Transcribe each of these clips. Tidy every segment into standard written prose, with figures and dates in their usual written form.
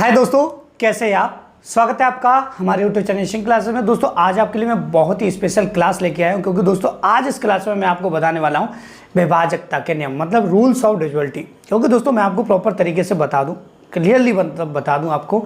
हाय दोस्तों, कैसे हैं आप। स्वागत है आपका हमारे यूट्यूब चैनल क्लासेस में। दोस्तों आज आपके लिए मैं बहुत ही स्पेशल क्लास लेके आया हूं, क्योंकि दोस्तों आज इस क्लास में मैं आपको बताने वाला हूं विभाजकता के नियम, मतलब रूल्स ऑफ डिविजिबिलिटी। क्योंकि दोस्तों मैं आपको प्रॉपर तरीके से बता दूं, क्लियरली बता दूं आपको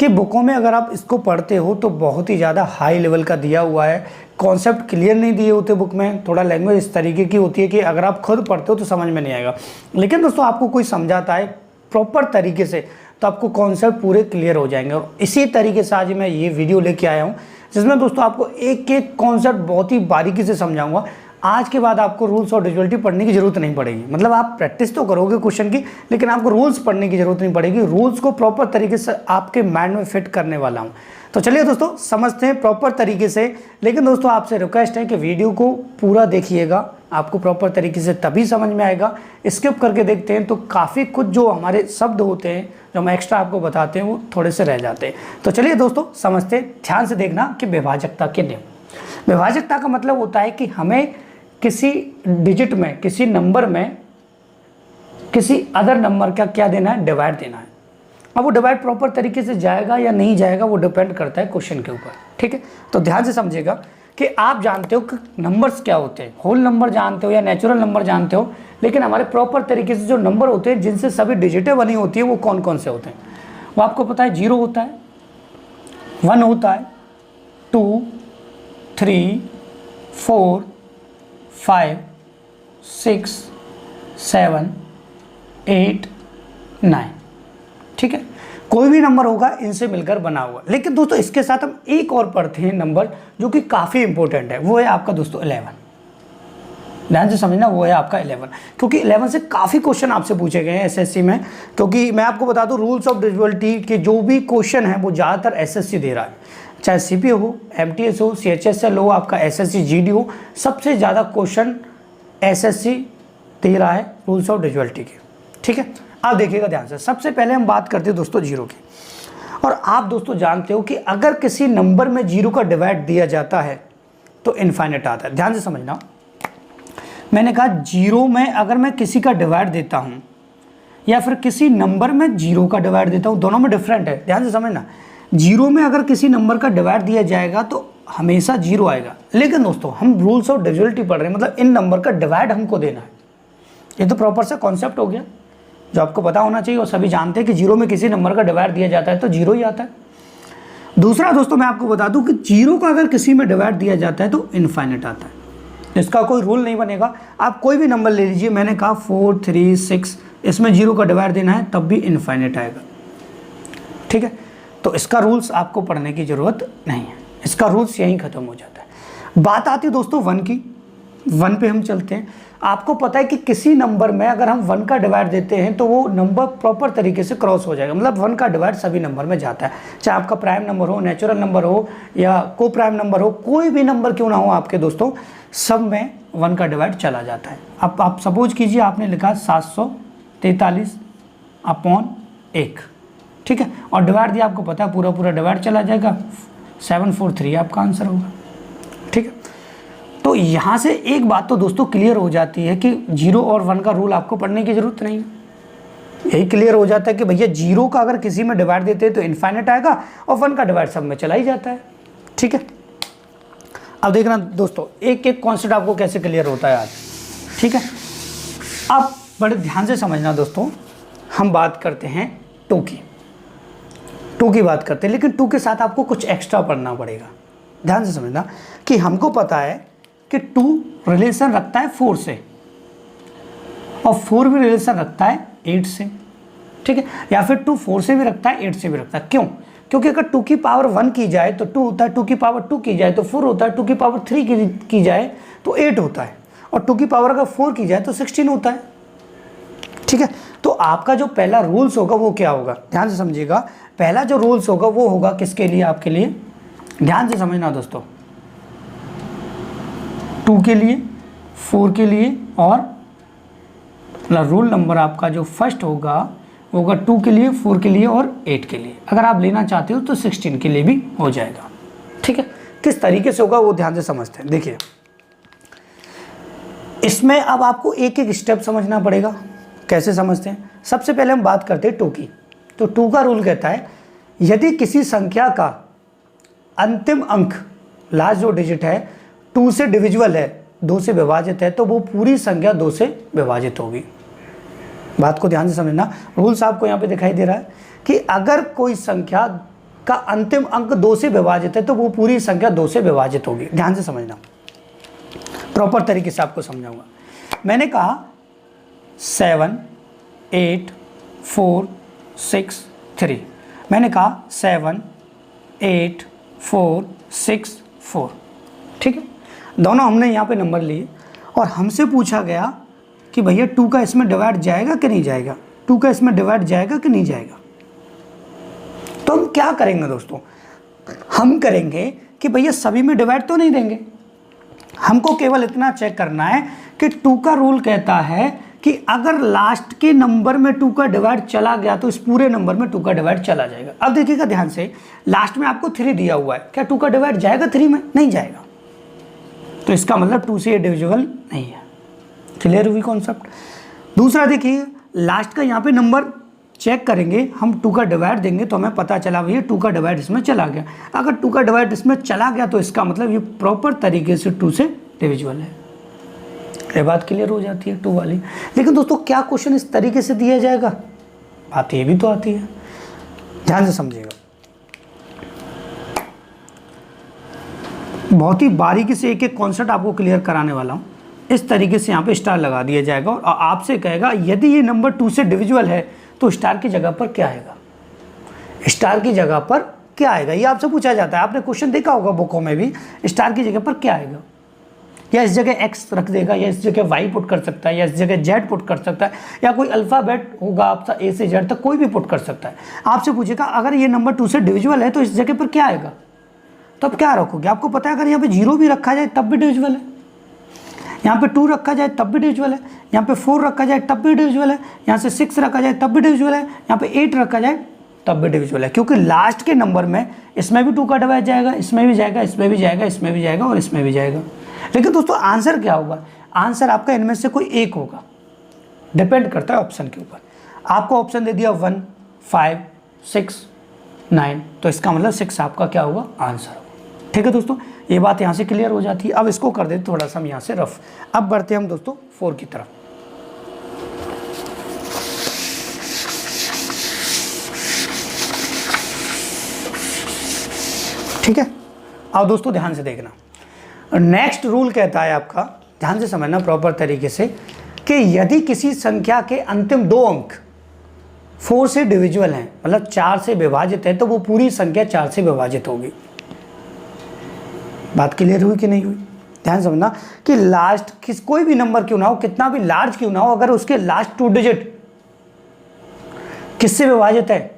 कि बुकों में अगर आप इसको पढ़ते हो तो बहुत ही ज़्यादा हाई लेवल का दिया हुआ है। कॉन्सेप्ट क्लियर नहीं दिए होते बुक में, थोड़ा लैंग्वेज इस तरीके की होती है कि अगर आप खुद पढ़ते हो तो समझ में नहीं आएगा। लेकिन दोस्तों आपको कोई समझाता है प्रॉपर तरीके से तो आपको कॉन्सेप्ट पूरे क्लियर हो जाएंगे। और इसी तरीके से आज मैं ये वीडियो लेके आया हूँ, जिसमें दोस्तों आपको एक एक कॉन्सेप्ट बहुत ही बारीकी से समझाऊंगा। आज के बाद आपको रूल्स और डिविजिबिलिटी पढ़ने की जरूरत नहीं पड़ेगी। मतलब आप प्रैक्टिस तो करोगे क्वेश्चन की, लेकिन आपको रूल्स पढ़ने की जरूरत नहीं पड़ेगी। रूल्स को प्रॉपर तरीके से आपके माइंड में फिट करने वाला हूँ। तो चलिए दोस्तों समझते हैं प्रॉपर तरीके से। लेकिन दोस्तों आपसे रिक्वेस्ट है कि वीडियो को पूरा देखिएगा, आपको प्रॉपर तरीके से तभी समझ में आएगा। स्किप करके देखते हैं तो काफ़ी कुछ जो हमारे शब्द होते हैं जो हम एक्स्ट्रा आपको बताते हैं वो थोड़े से रह जाते हैं। तो चलिए दोस्तों समझते हैं, ध्यान से देखना कि विभाजकता के नियम। विभाजकता का मतलब होता है कि हमें किसी डिजिट में, किसी नंबर में किसी अदर नंबर का क्या देना है, डिवाइड देना है। अब वो डिवाइड प्रॉपर तरीके से जाएगा या नहीं जाएगा वो डिपेंड करता है क्वेश्चन के ऊपर। ठीक है, तो ध्यान से समझिएगा कि आप जानते हो कि नंबर्स क्या होते हैं, होल नंबर जानते हो या नेचुरल नंबर जानते हो, लेकिन हमारे प्रॉपर तरीके से जो नंबर होते हैं जिनसे सभी डिजिटें बनी होती है वो कौन कौन से होते हैं वो आपको पता है। 0 होता है, 1 होता है, 2, 3, 4, 5, 6, 7, 8, 9। ठीक है, कोई भी नंबर होगा इनसे मिलकर बना हुआ। लेकिन दोस्तों इसके साथ हम एक और पढ़ते हैं नंबर जो कि काफ़ी इंपॉर्टेंट है, वो है आपका दोस्तों 11। ध्यान से समझना, वो है आपका 11, क्योंकि 11 से काफ़ी क्वेश्चन आपसे पूछे गए हैं एसएससी में। क्योंकि मैं आपको बता दूं रूल्स ऑफ डिविजिबिलिटी के जो भी क्वेश्चन है वो ज़्यादातर एसएससी दे रहा है, चाहे सीपीओ हो, एमटीएस हो, सीएचएसएल हो, आपका एसएससी जीडी हो, सबसे ज़्यादा क्वेश्चन एसएससी दे रहा है रूल्स ऑफ डिविजिबिलिटी के। ठीक है, आप देखिएगा ध्यान से। सबसे पहले हम बात करते हैं दोस्तों 0 की। और आप दोस्तों जानते हो कि अगर किसी नंबर में 0 का डिवाइड दिया जाता है तो इनफाइनाइट आता है। ध्यान से समझना, मैंने कहा 0 में अगर मैं किसी का डिवाइड देता हूं या फिर किसी नंबर में 0 का डिवाइड देता हूं, दोनों में डिफरेंट है। ध्यान से समझना, 0 में अगर किसी नंबर का डिवाइड दिया जाएगा तो हमेशा 0 आएगा। लेकिन दोस्तों हम रूल्स ऑफ डिविजिबिलिटी पढ़ रहे हैं, मतलब इन नंबर का डिवाइड हमको देना है। ये तो प्रॉपर सा कॉन्सेप्ट हो गया जो आपको पता होना चाहिए, और सभी जानते हैं कि 0 में किसी नंबर का डिवाइड दिया जाता है तो 0 ही आता है। दूसरा दोस्तों मैं आपको बता दूं कि 0 का अगर किसी में डिवाइड दिया जाता है तो इनफाइनाइट आता है। इसका कोई रूल नहीं बनेगा। आप कोई भी नंबर ले लीजिए, मैंने कहा 4, 3, 6, इसमें 0 का डिवाइड देना है तब भी इनफाइनाइट आएगा। ठीक है, तो इसका रूल्स आपको पढ़ने की ज़रूरत नहीं है, इसका रूल्स यहीं ख़त्म हो जाता है। बात आती है दोस्तों 1 की। 1 पे हम चलते हैं। आपको पता है कि किसी नंबर में अगर हम 1 का डिवाइड देते हैं तो वो नंबर प्रॉपर तरीके से क्रॉस हो जाएगा। मतलब 1 का डिवाइड सभी नंबर में जाता है, चाहे आपका प्राइम नंबर हो, नेचुरल नंबर हो या को प्राइम नंबर हो, कोई भी नंबर क्यों ना हो आपके दोस्तों, सब में 1 का डिवाइड चला जाता है। अब आप सपोज कीजिए आपने लिखा 743/1। ठीक है, और डिवाइड दिया, आपको पता है पूरा डिवाइड चला जाएगा, 743 आपका आंसर होगा। ठीक है, तो यहाँ से एक बात तो दोस्तों क्लियर हो जाती है कि 0 और 1 का रूल आपको पढ़ने की जरूरत नहीं है। यही क्लियर हो जाता है कि भैया 0 का अगर किसी में डिवाइड देते हैं तो इनफाइनाइट आएगा और 1 का डिवाइड सब में चला ही जाता है। ठीक है, अब देखना दोस्तों एक एक कॉन्सेप्ट आपको कैसे क्लियर होता है आज। ठीक है, अब बड़े ध्यान से समझना दोस्तों, हम बात करते हैं 2 की। 2 की बात करते हैं, लेकिन 2 के साथ आपको कुछ एक्स्ट्रा पढ़ना पड़ेगा। ध्यान से समझना कि हमको पता है कि 2 रिलेशन रखता है 4 से और 4 भी रिलेशन रखता है 8 से। ठीक है, या फिर 2 4 से भी रखता है, 8 से भी रखता है। क्यों? क्योंकि अगर 2 की पावर 1 की जाए तो 2 होता है, 2 की पावर 2 की जाए तो 4 होता है, 2 की पावर 3 की जाए तो 8 होता है, और 2 की पावर अगर 4 की जाए तो 16 होता है। ठीक है, तो आपका जो पहला रूल्स होगा वो क्या होगा, ध्यान से समझिएगा। पहला जो रूल्स होगा वो होगा किसके लिए, आपके लिए। ध्यान से समझना दोस्तों, 2 के लिए, 4 के लिए, और रूल नंबर आपका जो फर्स्ट होगा वो होगा 2 के लिए, 4 के लिए और 8 के लिए। अगर आप लेना चाहते हो तो 16 के लिए भी हो जाएगा। ठीक है, किस तरीके से होगा वो ध्यान से समझते हैं। देखिए इसमें अब आपको एक एक स्टेप समझना पड़ेगा। कैसे समझते हैं, सबसे पहले हम बात करते हैं 2 की। तो 2 का रूल कहता है यदि किसी संख्या का अंतिम अंक लास्ट जो डिजिट है 2 से डिविजिबल है, 2 से विभाजित है, तो वो पूरी संख्या 2 से विभाजित होगी। बात को ध्यान से समझना। रूल्स आपको यहाँ पे दिखाई दे रहा है कि अगर कोई संख्या का अंतिम अंक 2 से विभाजित है तो वो पूरी संख्या 2 से विभाजित होगी। ध्यान से समझना, प्रॉपर तरीके से आपको समझाऊंगा। मैंने कहा 7 8 4 6 3, मैंने कहा 7 8 4 6 4, ठीक है। दोनों हमने यहाँ पे नंबर लिए और हमसे पूछा गया कि भैया 2 का इसमें डिवाइड जाएगा कि नहीं जाएगा, 2 का इसमें डिवाइड जाएगा कि नहीं जाएगा। तो हम क्या करेंगे दोस्तों, हम करेंगे कि भैया सभी में डिवाइड तो नहीं देंगे, हमको केवल इतना चेक करना है कि 2 का रूल कहता है कि अगर लास्ट के नंबर में 2 का डिवाइड चला गया तो इस पूरे नंबर में 2 का डिवाइड चला जाएगा। अब देखिएगा ध्यान से, लास्ट में आपको 3 दिया हुआ है, क्या 2 का डिवाइड जाएगा 3 में? नहीं जाएगा, तो इसका मतलब 2 से ये डिविजिबल नहीं है। क्लियर हुई कॉन्सेप्ट। दूसरा देखिए, लास्ट का यहाँ पे नंबर चेक करेंगे हम, 2 का डिवाइड देंगे तो हमें पता चला भैया 2 का डिवाइड इसमें चला गया। अगर 2 का डिवाइड इसमें चला गया तो इसका मतलब ये प्रॉपर तरीके से 2 से डिविजिबल है। ये बात क्लियर हो जाती है 2 वाली। लेकिन दोस्तों क्या क्वेश्चन इस तरीके से दिया जाएगा, बात ये भी तो आती है, ध्यान से समझिएगा। बहुत ही बारीकी से एक एक कॉन्सेप्ट आपको क्लियर कराने वाला हूँ। इस तरीके से यहाँ पे स्टार लगा दिया जाएगा और आपसे कहेगा यदि ये नंबर 2 से डिविजिबल है तो स्टार की जगह पर क्या आएगा, स्टार की जगह पर क्या आएगा, ये आपसे पूछा जाता है। आपने क्वेश्चन देखा होगा बुकों में भी, स्टार की जगह पर क्या आएगा। या इस जगह एक्स रख देगा, या इस जगह वाई पुट कर सकता है, या इस जगह जेड पुट कर सकता है, या कोई अल्फ़ाबेट होगा आपका ए से जेड तक कोई भी पुट कर सकता है। आपसे पूछेगा अगर ये नंबर 2 से डिविजिबल है तो इस जगह पर क्या आएगा, तो अब क्या रखोगे। आपको पता है अगर यहाँ पे 0 भी रखा जाए तब भी डिविजिबल है, यहाँ पे 2 रखा जाए तब भी डिविजिबल है, यहाँ पे 4 रखा जाए तब भी डिविजिबल है, यहाँ से 6 रखा जाए तब भी डिविजिबल है, यहाँ पे 8 रखा जाए तब भी डिविजिबल है। क्योंकि लास्ट के नंबर में इसमें भी 2 का डिवाइड जाएगा, इसमें भी जाएगा, इसमें भी जाएगा, इसमें भी जाएगा और इसमें भी जाएगा। लेकिन दोस्तों आंसर क्या होगा, आंसर आपका इनमें से कोई एक होगा, डिपेंड करता है ऑप्शन के ऊपर। आपको ऑप्शन दे दिया 1 5 6 9, तो इसका मतलब 6 आपका क्या होगा, आंसर होगा। ठीक है दोस्तों, ये बात यहाँ से क्लियर हो जाती है। अब इसको कर देते थोड़ा सा हम यहाँ से रफ। अब बढ़ते हैं हम दोस्तों 4 की तरफ। ठीक है, अब दोस्तों ध्यान से देखना, नेक्स्ट रूल कहता है आपका, ध्यान से समझना प्रॉपर तरीके से, कि यदि किसी संख्या के अंतिम 2 अंक 4 से डिविजिबल हैं, मतलब 4 से विभाजित है, तो वो पूरी संख्या 4 से विभाजित होगी। बात क्लियर हुई कि नहीं हुई। ध्यान समझना कि लास्ट कोई भी नंबर क्यों ना हो, कितना भी लार्ज क्यों ना हो, अगर उसके लास्ट 2 डिजिट किससे विभाजित है,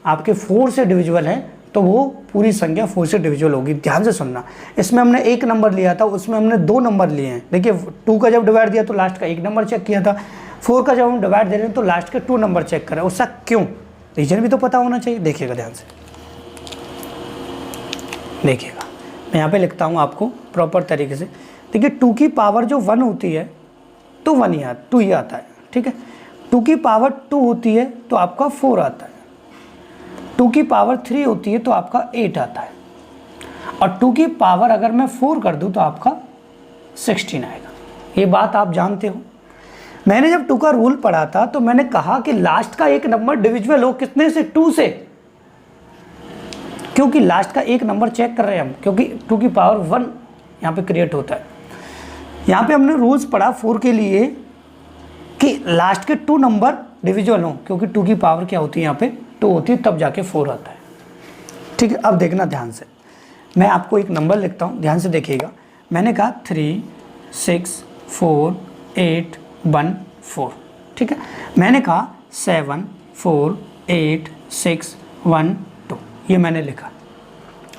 आपके 4 से डिविजिबल है, तो वो पूरी संख्या 4 से डिविजिबल होगी। ध्यान से सुनना, इसमें हमने 1 नंबर लिया था, उसमें हमने 2 नंबर लिए हैं। देखिए 2 का जब डिवाइड दिया तो लास्ट का 1 नंबर चेक किया था, 4 का जब हम डिवाइड दे रहे हैं तो लास्ट के 2 नंबर चेक करें। उसका क्यों, रीजन भी तो पता होना चाहिए। देखिएगा ध्यान से, देखिएगा मैं यहाँ पे लिखता हूँ आपको प्रॉपर तरीके से। देखिए 2 की पावर जो 1 होती है तो 1 ही 2 ही आता है, ठीक है। 2 की पावर 2 होती है तो आपका 4 आता है, 2 की पावर 3 होती है तो आपका 8 आता है, और 2 की पावर अगर मैं 4 कर दूँ तो आपका 16 आएगा। ये बात आप जानते हो। मैंने जब 2 का रूल पढ़ा था तो मैंने कहा कि लास्ट का एक नंबर डिविजिबल हो कितने से, 2 से, क्योंकि लास्ट का एक नंबर चेक कर रहे हैं हम, क्योंकि 2 की पावर 1 यहाँ पे क्रिएट होता है। यहाँ पे हमने रूल्स पढ़ा 4 के लिए कि लास्ट के 2 नंबर डिविजिबल हों, क्योंकि 2 की पावर क्या होती है, यहाँ पे 2 होती है, तब जाके 4 आता है। ठीक है, अब देखना ध्यान से, मैं आपको एक नंबर लिखता हूँ, ध्यान से देखिएगा। मैंने कहा 3 6 4 8 1 4, ठीक है। मैंने कहा 7 4 8 6 1 2, ये मैंने लिखा,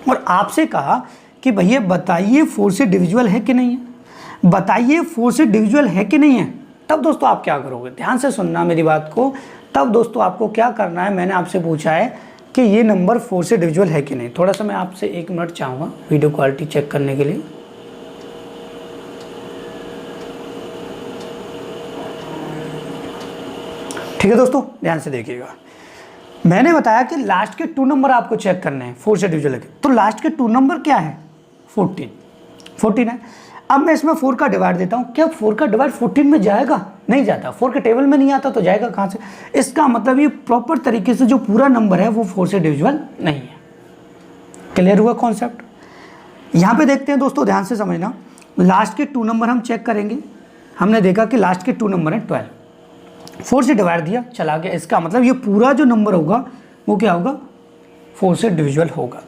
और आपसे कहा कि भैया बताइए 4 से डिविजिबल है कि नहीं है, बताइए 4 से डिविजिबल है कि नहीं है। तब दोस्तों आप क्या करोगे, ध्यान से सुनना मेरी बात को। तब दोस्तों आपको क्या करना है, मैंने आपसे पूछा है कि ये नंबर 4 से डिविजिबल है कि नहीं। थोड़ा सा मैं आपसे 1 मिनट चाहूँगा वीडियो क्वालिटी चेक करने के लिए। ठीक है दोस्तों, ध्यान से देखिएगा। मैंने बताया कि लास्ट के 2 नंबर आपको चेक करने हैं 4 से डिविजल है, तो लास्ट के 2 नंबर क्या है 14 है। अब मैं इसमें 4 का डिवाइड देता हूँ, क्या 4 का डिवाइड 14 में जाएगा? नहीं जाता, 4 के टेबल में नहीं आता तो जाएगा कहाँ से? इसका मतलब ये प्रॉपर तरीके से जो पूरा नंबर है वो 4 से डिविजिबल नहीं है। क्लियर हुआ कॉन्सेप्ट? यहाँ पे देखते हैं दोस्तों, ध्यान से समझना, लास्ट के 2 नंबर हम चेक करेंगे। हमने देखा कि लास्ट के 2 नंबर है 12, 4 से डिवाइड दिया चला गया, इसका मतलब ये पूरा जो नंबर होगा वो क्या होगा 4 से डिविजिबल होगा।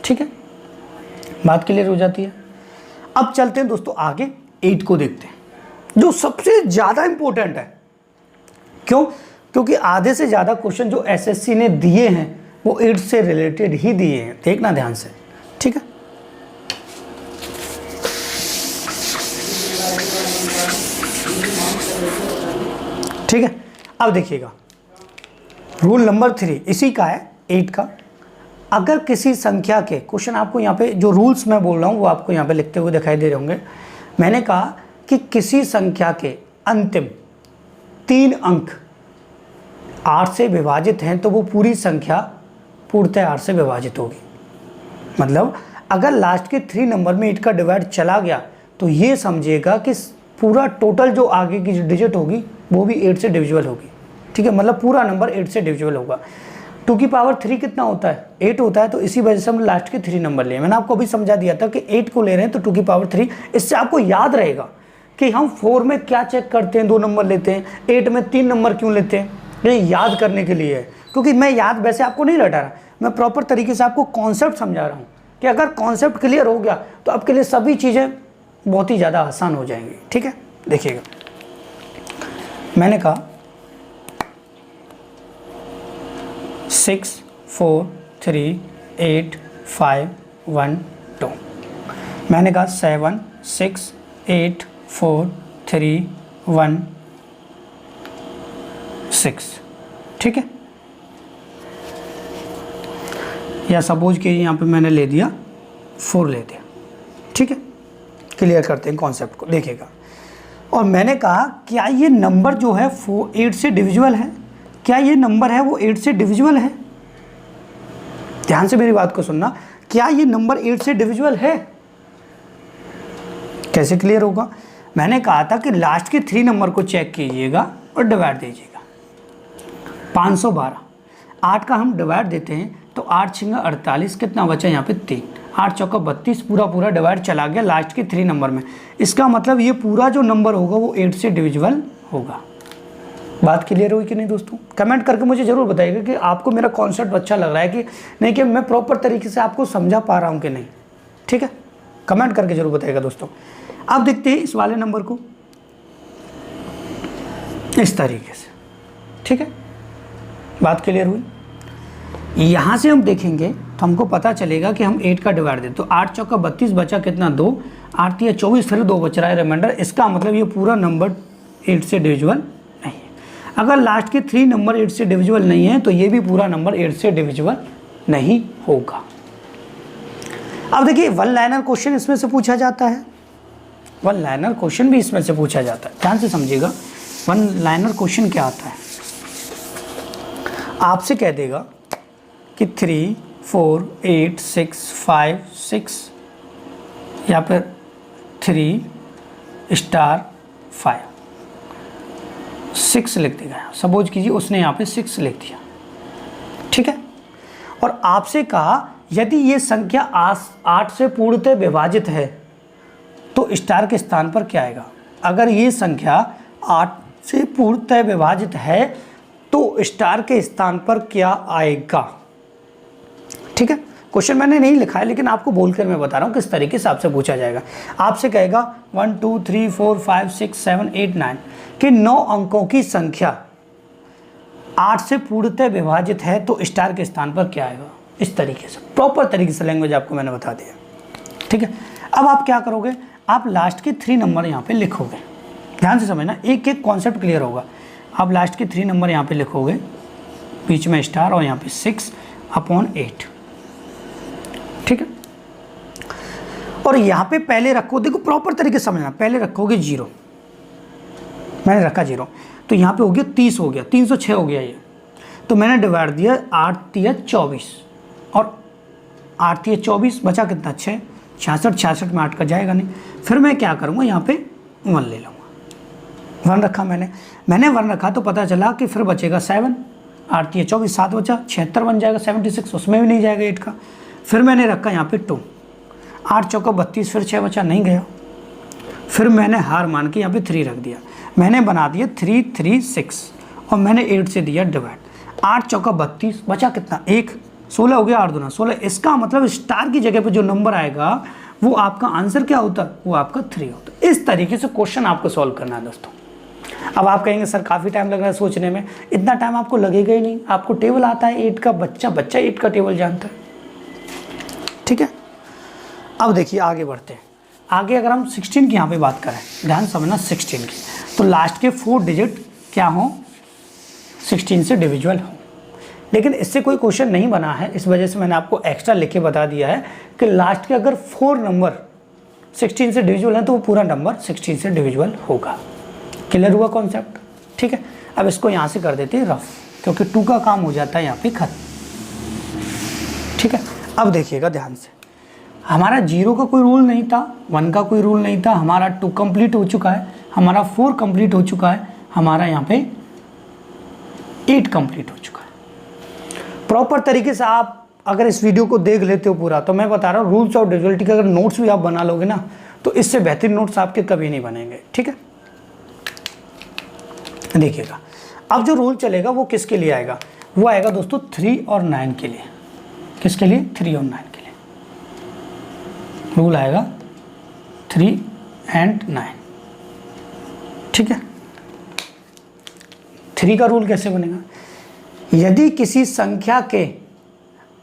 ठीक है, बात क्लियर हो जाती है। अब चलते हैं दोस्तों आगे 8 को देखते हैं, जो सबसे ज़्यादा इंपॉर्टेंट है। क्यों? क्योंकि आधे से ज़्यादा क्वेश्चन जो एसएससी ने दिए हैं वो 8 से रिलेटेड ही दिए हैं, देखना ध्यान से। ठीक है, ठीक है। अब देखिएगा, रूल नंबर 3 इसी का है 8 का। अगर किसी संख्या के, क्वेश्चन आपको यहाँ पे जो रूल्स मैं बोल रहा हूँ वो आपको यहाँ पे लिखते हुए दिखाई दे रहे होंगे। मैंने कहा कि किसी संख्या के अंतिम 3 अंक 8 से विभाजित हैं तो वो पूरी संख्या पूर्णतः 8 से विभाजित होगी। मतलब अगर लास्ट के 3 नंबर में 8 का डिवाइड चला गया तो ये समझिएगा कि पूरा टोटल जो आगे की जो डिजिट होगी वो भी 8 से डिविजिबल होगी। ठीक है, मतलब पूरा नंबर 8 से डिविजिबल होगा। 2 की पावर 3 कितना होता है? 8 होता है, तो इसी वजह से हम लास्ट के 3 नंबर लिए। मैंने आपको अभी समझा दिया था कि 8 को ले रहे हैं तो 2 की पावर 3। इससे आपको याद रहेगा कि हम 4 में क्या चेक करते हैं, 2 नंबर लेते हैं, 8 में 3 नंबर क्यों लेते हैं, ये याद करने के लिए है। क्योंकि मैं याद वैसे आपको नहीं रटा रहा, मैं प्रॉपर तरीके से आपको कॉन्सेप्ट समझा रहा हूँ कि अगर कॉन्सेप्ट क्लियर हो गया तो आपके लिए सभी चीज़ें बहुत ही ज़्यादा आसान हो जाएंगी। ठीक है, देखिएगा, मैंने कहा 6 4 3 8 5 1 2, मैंने कहा 7 6 8 4 3 1 6। ठीक है, या सपोज कि यहाँ पे मैंने ले दिया 4 ले दिया। ठीक है, क्लियर करते हैं कॉन्सेप्ट को, देखिएगा। और मैंने कहा क्या ये नंबर जो है 8 से डिविजिबल है? क्या ये नंबर है वो 8 से डिविजिबल है? ध्यान से मेरी बात को सुनना, क्या ये नंबर 8 से डिविजिबल है? कैसे क्लियर होगा? मैंने कहा था कि लास्ट के 3 नंबर को चेक कीजिएगा और डिवाइड दीजिएगा। 512, 8 का हम डिवाइड देते हैं तो 8 छिंगा 48, कितना बचा यहाँ पे 3, 8 चौका 32, पूरा डिवाइड चला गया लास्ट के 3 नंबर में। इसका मतलब ये पूरा जो नंबर होगा वो 8 से डिविजिबल होगा। बात क्लियर हुई कि नहीं दोस्तों? कमेंट करके मुझे ज़रूर बताइएगा कि आपको मेरा कॉन्सेप्ट अच्छा लग रहा है कि नहीं, कि मैं प्रॉपर तरीके से आपको समझा पा रहा हूँ कि नहीं। ठीक है, कमेंट करके ज़रूर बताइएगा दोस्तों। अब देखते हैं इस वाले नंबर को इस तरीके से। ठीक है, बात क्लियर हुई? यहाँ से हम देखेंगे तो हमको पता चलेगा कि हम 8 का डिवाइड दें तो 8 चौका 32 बचा कितना 2, 8 तिया 24, फिर 2 बच रहा है रिमाइंडर। इसका मतलब ये पूरा नंबर 8 से डिविजिबल नहीं है। अगर लास्ट के 3 नंबर 8 से डिविजिबल नहीं है तो ये भी पूरा नंबर 8 से डिविजिबल नहीं होगा। अब देखिए, 1 लाइनर क्वेश्चन इसमें से पूछा जाता है, 1 लाइनर क्वेश्चन भी इसमें से पूछा जाता है। ध्यान से समझिएगा, 1 लाइनर क्वेश्चन क्या आता है? आपसे कह देगा कि 3 4 8 6 5 6 या फिर 3 स्टार 5 6 लिख देगा। सपोज कीजिए उसने यहाँ पे 6 लिख दिया। ठीक है, और आपसे कहा यदि ये संख्या 8 से पूर्णतः विभाजित है तो स्टार के स्थान पर क्या आएगा? अगर ये संख्या 8 से पूर्णतः विभाजित है तो स्टार के स्थान पर क्या आएगा? ठीक है, क्वेश्चन मैंने नहीं लिखा है लेकिन आपको बोलकर मैं बता रहा हूँ किस तरीके से आपसे पूछा जाएगा। आपसे कहेगा 1 2 3 4 5 6 7 8 9 कि 9 अंकों की संख्या 8 से पूर्णतः विभाजित है तो स्टार के स्थान पर क्या आएगा? इस तरीके से प्रॉपर तरीके से लैंग्वेज आपको मैंने बता दिया। ठीक है, अब आप क्या करोगे? आप लास्ट के 3 नंबर यहाँ पे लिखोगे। ध्यान से समझना, एक एक कॉन्सेप्ट क्लियर होगा। आप लास्ट के 3 नंबर यहाँ पे लिखोगे, बीच में स्टार और यहाँ पे 6/8। ठीक है, और यहाँ पे पहले रखो, देखो प्रॉपर तरीके से समझना, पहले रखोगे 0, मैंने रखा 0 तो यहाँ पे हो गया 30 हो गया, 306 हो गया ये। तो मैंने डिवाइड दिया 8 तिया 24 और 8 तिया 24 बचा कितना 6, 66, 66 में 8 का जाएगा नहीं। फिर मैं क्या करूँगा यहाँ पे 1 ले लूँगा, 1 रखा मैंने 1 रखा तो पता चला कि फिर बचेगा 7, 8 तिया 24, 7 बचा 76 बन जाएगा, 76 उसमें भी नहीं जाएगा 8 का। फिर मैंने रखा यहाँ पे 2, 8 चौका 32, फिर 6 बचा नहीं गया। फिर मैंने हार मान के यहाँ पे 3 रख दिया, मैंने बना दिया 3, 3, 6 और मैंने 8 से दिया डिवाइड। 8 चौका 32 बचा कितना 1, 16 हो गया, 8 दूना 16। इसका मतलब स्टार की जगह पे जो नंबर आएगा वो आपका आंसर क्या होता है, वो आपका 3 होता है। इस तरीके से क्वेश्चन आपको सॉल्व करना है दोस्तों। अब आप कहेंगे सर काफ़ी टाइम लग रहा है सोचने में, इतना टाइम आपको लगेगा ही नहीं, आपको टेबल आता है 8 का, बच्चा 8 का टेबल जानता है, ठीक है। अब देखिए आगे बढ़ते हैं। आगे अगर हम 16 की यहाँ पे बात करें, ध्यान समझना 16 की, तो लास्ट के 4 डिजिट क्या हों, 16 से डिविजुअल हो। लेकिन इससे कोई क्वेश्चन नहीं बना है, इस वजह से मैंने आपको एक्स्ट्रा लिख के बता दिया है कि लास्ट के अगर 4 नंबर 16 से डिविजुअल है तो वो पूरा नंबर 16 से डिविजुअल होगा। क्लियर हुआ कॉन्सेप्ट, ठीक है। अब इसको यहाँ से कर देते हैं रफ, क्योंकि 2 का काम हो जाता है यहाँ पे खत्म, ठीक है। अब देखिएगा ध्यान से, हमारा 0 का कोई रूल नहीं था, 1 का कोई रूल नहीं था, हमारा 2 कंप्लीट हो चुका है, हमारा 4 कंप्लीट हो चुका है, हमारा यहाँ पे 8 कंप्लीट हो चुका है। प्रॉपर तरीके से आप अगर इस वीडियो को देख लेते हो पूरा, तो मैं बता रहा हूँ रूल्स ऑफ डिविजिबिलिटी के अगर नोट्स भी आप बना लोगे ना, तो इससे बेहतरीन नोट्स आपके कभी नहीं बनेंगे, ठीक है। देखिएगा अब जो रूल चलेगा वो किसके लिए आएगा, वो आएगा दोस्तों 3 और 9 के लिए। किसके लिए, 3 और 9 के लिए रूल आएगा 3 and 9, ठीक है। 3 का रूल कैसे बनेगा, यदि किसी संख्या के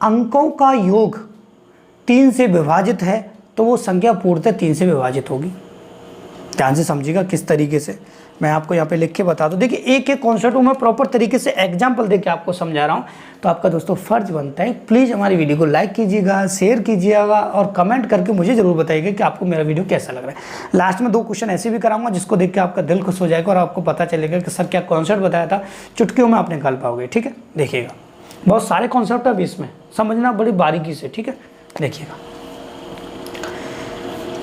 अंकों का योग 3 से विभाजित है तो वो संख्या पूर्णतः 3 से विभाजित होगी। ध्यान से समझिएगा किस तरीके से, मैं आपको यहाँ पे लिख के बता दूँ। देखिए एक एक कॉन्सेप्ट को मैं प्रॉपर तरीके से एग्जाम्पल देके आपको समझा रहा हूँ, तो आपका दोस्तों फर्ज बनता है प्लीज़ हमारी वीडियो को लाइक कीजिएगा, शेयर कीजिएगा और कमेंट करके मुझे ज़रूर बताइएगा कि आपको मेरा वीडियो कैसा लग रहा है। लास्ट में 2 क्वेश्चन ऐसे भी कराऊंगा जिसको देख के आपका दिल खुश हो जाएगा और आपको पता चलेगा कि सर क्या कॉन्सेप्ट बताया था, चुटकियों में आप निकाल पाओगे, ठीक है। देखिएगा बहुत सारे कॉन्सेप्ट है अभी इसमें, समझना बड़ी बारीकी से, ठीक है। देखिएगा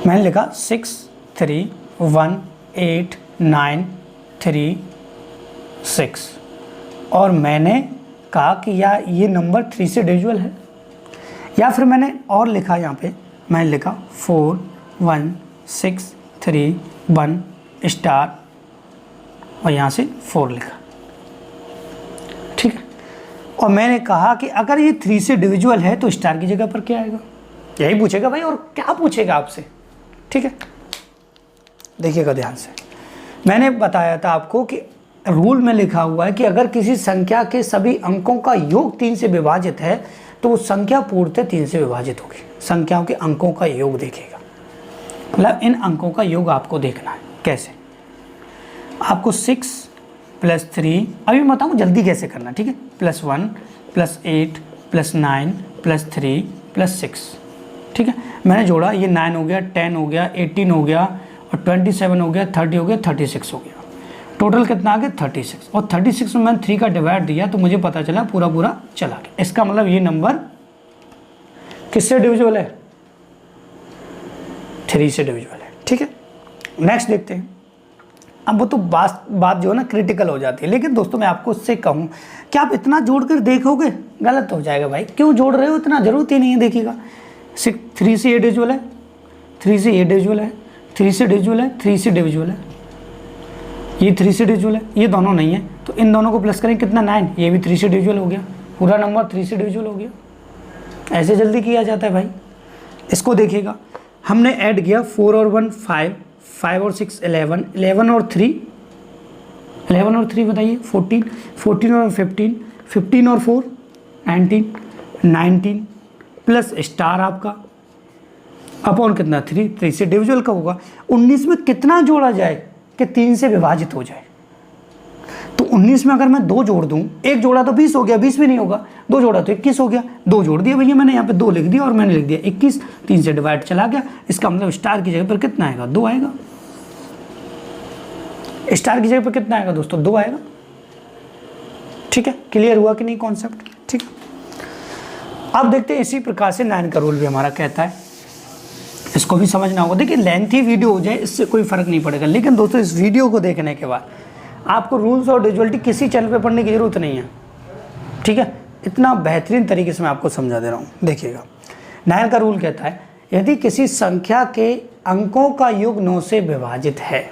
मैंने लिखा 6, 3, 1, 8, 9, 3, 6 और मैंने कहा कि यार ये नंबर 3 से डिविजिबल है, या फिर मैंने और लिखा यहाँ पे, मैंने लिखा 4, 1, 6, 3, 1 स्टार और यहाँ से 4 लिखा, ठीक है। और मैंने कहा कि अगर ये 3 से डिविजिबल है तो स्टार की जगह पर क्या आएगा, यही पूछेगा भाई, और क्या पूछेगा आपसे, ठीक है। देखिएगा ध्यान से, मैंने बताया था आपको कि रूल में लिखा हुआ है कि अगर किसी संख्या के सभी अंकों का योग 3 से विभाजित है तो वो संख्या पूर्णतः 3 से विभाजित होगी। संख्याओं के अंकों का योग देखेगा, मतलब इन अंकों का योग आपको देखना है। कैसे, आपको 6 + 3, अभी मैं बताऊँ जल्दी कैसे करना, ठीक है। +1 +8 +9 +3 +6, ठीक है। मैंने जोड़ा, ये 9 हो गया, 10 हो गया, 18 हो गया और 27 हो गया, 30 हो गया, 36 हो गया। टोटल कितना आ गया 36, और 36 में मैंने 3 का डिवाइड दिया तो मुझे पता चला पूरा पूरा चला गया। इसका मतलब ये नंबर किससे डिविजिबल है, 3 से डिविजिबल है, ठीक है। नेक्स्ट देखते हैं। अब वो तो बात जो है ना क्रिटिकल हो जाती है, लेकिन दोस्तों मैं आपको उससे कहूँ कि आप इतना जोड़ कर देखोगे गलत हो जाएगा भाई, क्यों जोड़ रहे हो, इतना जरूरत ही नहीं है। देखिएगा 3 से ये डिविजिबल है, 3 से ये डिविजिबल है, 3 से डिविजिबल है, 3 से डिविजिबल है, ये 3 से डिविजिबल है, ये दोनों नहीं है, तो इन दोनों को प्लस करें कितना 9, ये भी 3 से डिविजिबल हो गया, पूरा नंबर 3 से डिविजिबल हो गया। ऐसे जल्दी किया जाता है भाई। इसको देखिएगा, हमने ऐड किया 4 और 1 5, 5 और 6 11, 11 और 3 11 और 3 बताइए 14, 14 और 15, 15 और 4 19, 19 प्लस स्टार आपका अपॉन कितना 3, 3 से डिविजिबल का होगा। 19 में कितना जोड़ा जाए कि 3 से विभाजित हो जाए, तो 19 में अगर मैं 2 जोड़ दूं, एक जोड़ा तो 20 हो गया, 20 भी नहीं होगा, 2 जोड़ा तो 21 हो गया, 2 जोड़ दिया भैया मैंने, यहाँ पे 2 लिख दिया और मैंने लिख दिया 21, 3 से डिवाइड चला गया। इसका मतलब स्टार की जगह पर कितना आएगा, 2 आएगा। स्टार की जगह पर कितना आएगा दोस्तों, 2 आएगा, ठीक है, क्लियर हुआ कि नहीं कॉन्सेप्ट? ठीक है, अब देखते हैं इसी प्रकार से 9 का रूल भी हमारा कहता है, इसको भी समझना होगा। देखिए लेंथी वीडियो हो जाए इससे कोई फ़र्क नहीं पड़ेगा, लेकिन दोस्तों इस वीडियो को देखने के बाद आपको रूल्स और डिविजिबिलिटी किसी चैनल पे पढ़ने की ज़रूरत नहीं है। ठीक है, इतना बेहतरीन तरीके से मैं आपको समझा दे रहा हूँ। देखिएगा 9 का रूल कहता है यदि किसी संख्या के अंकों का योग 9 से विभाजित है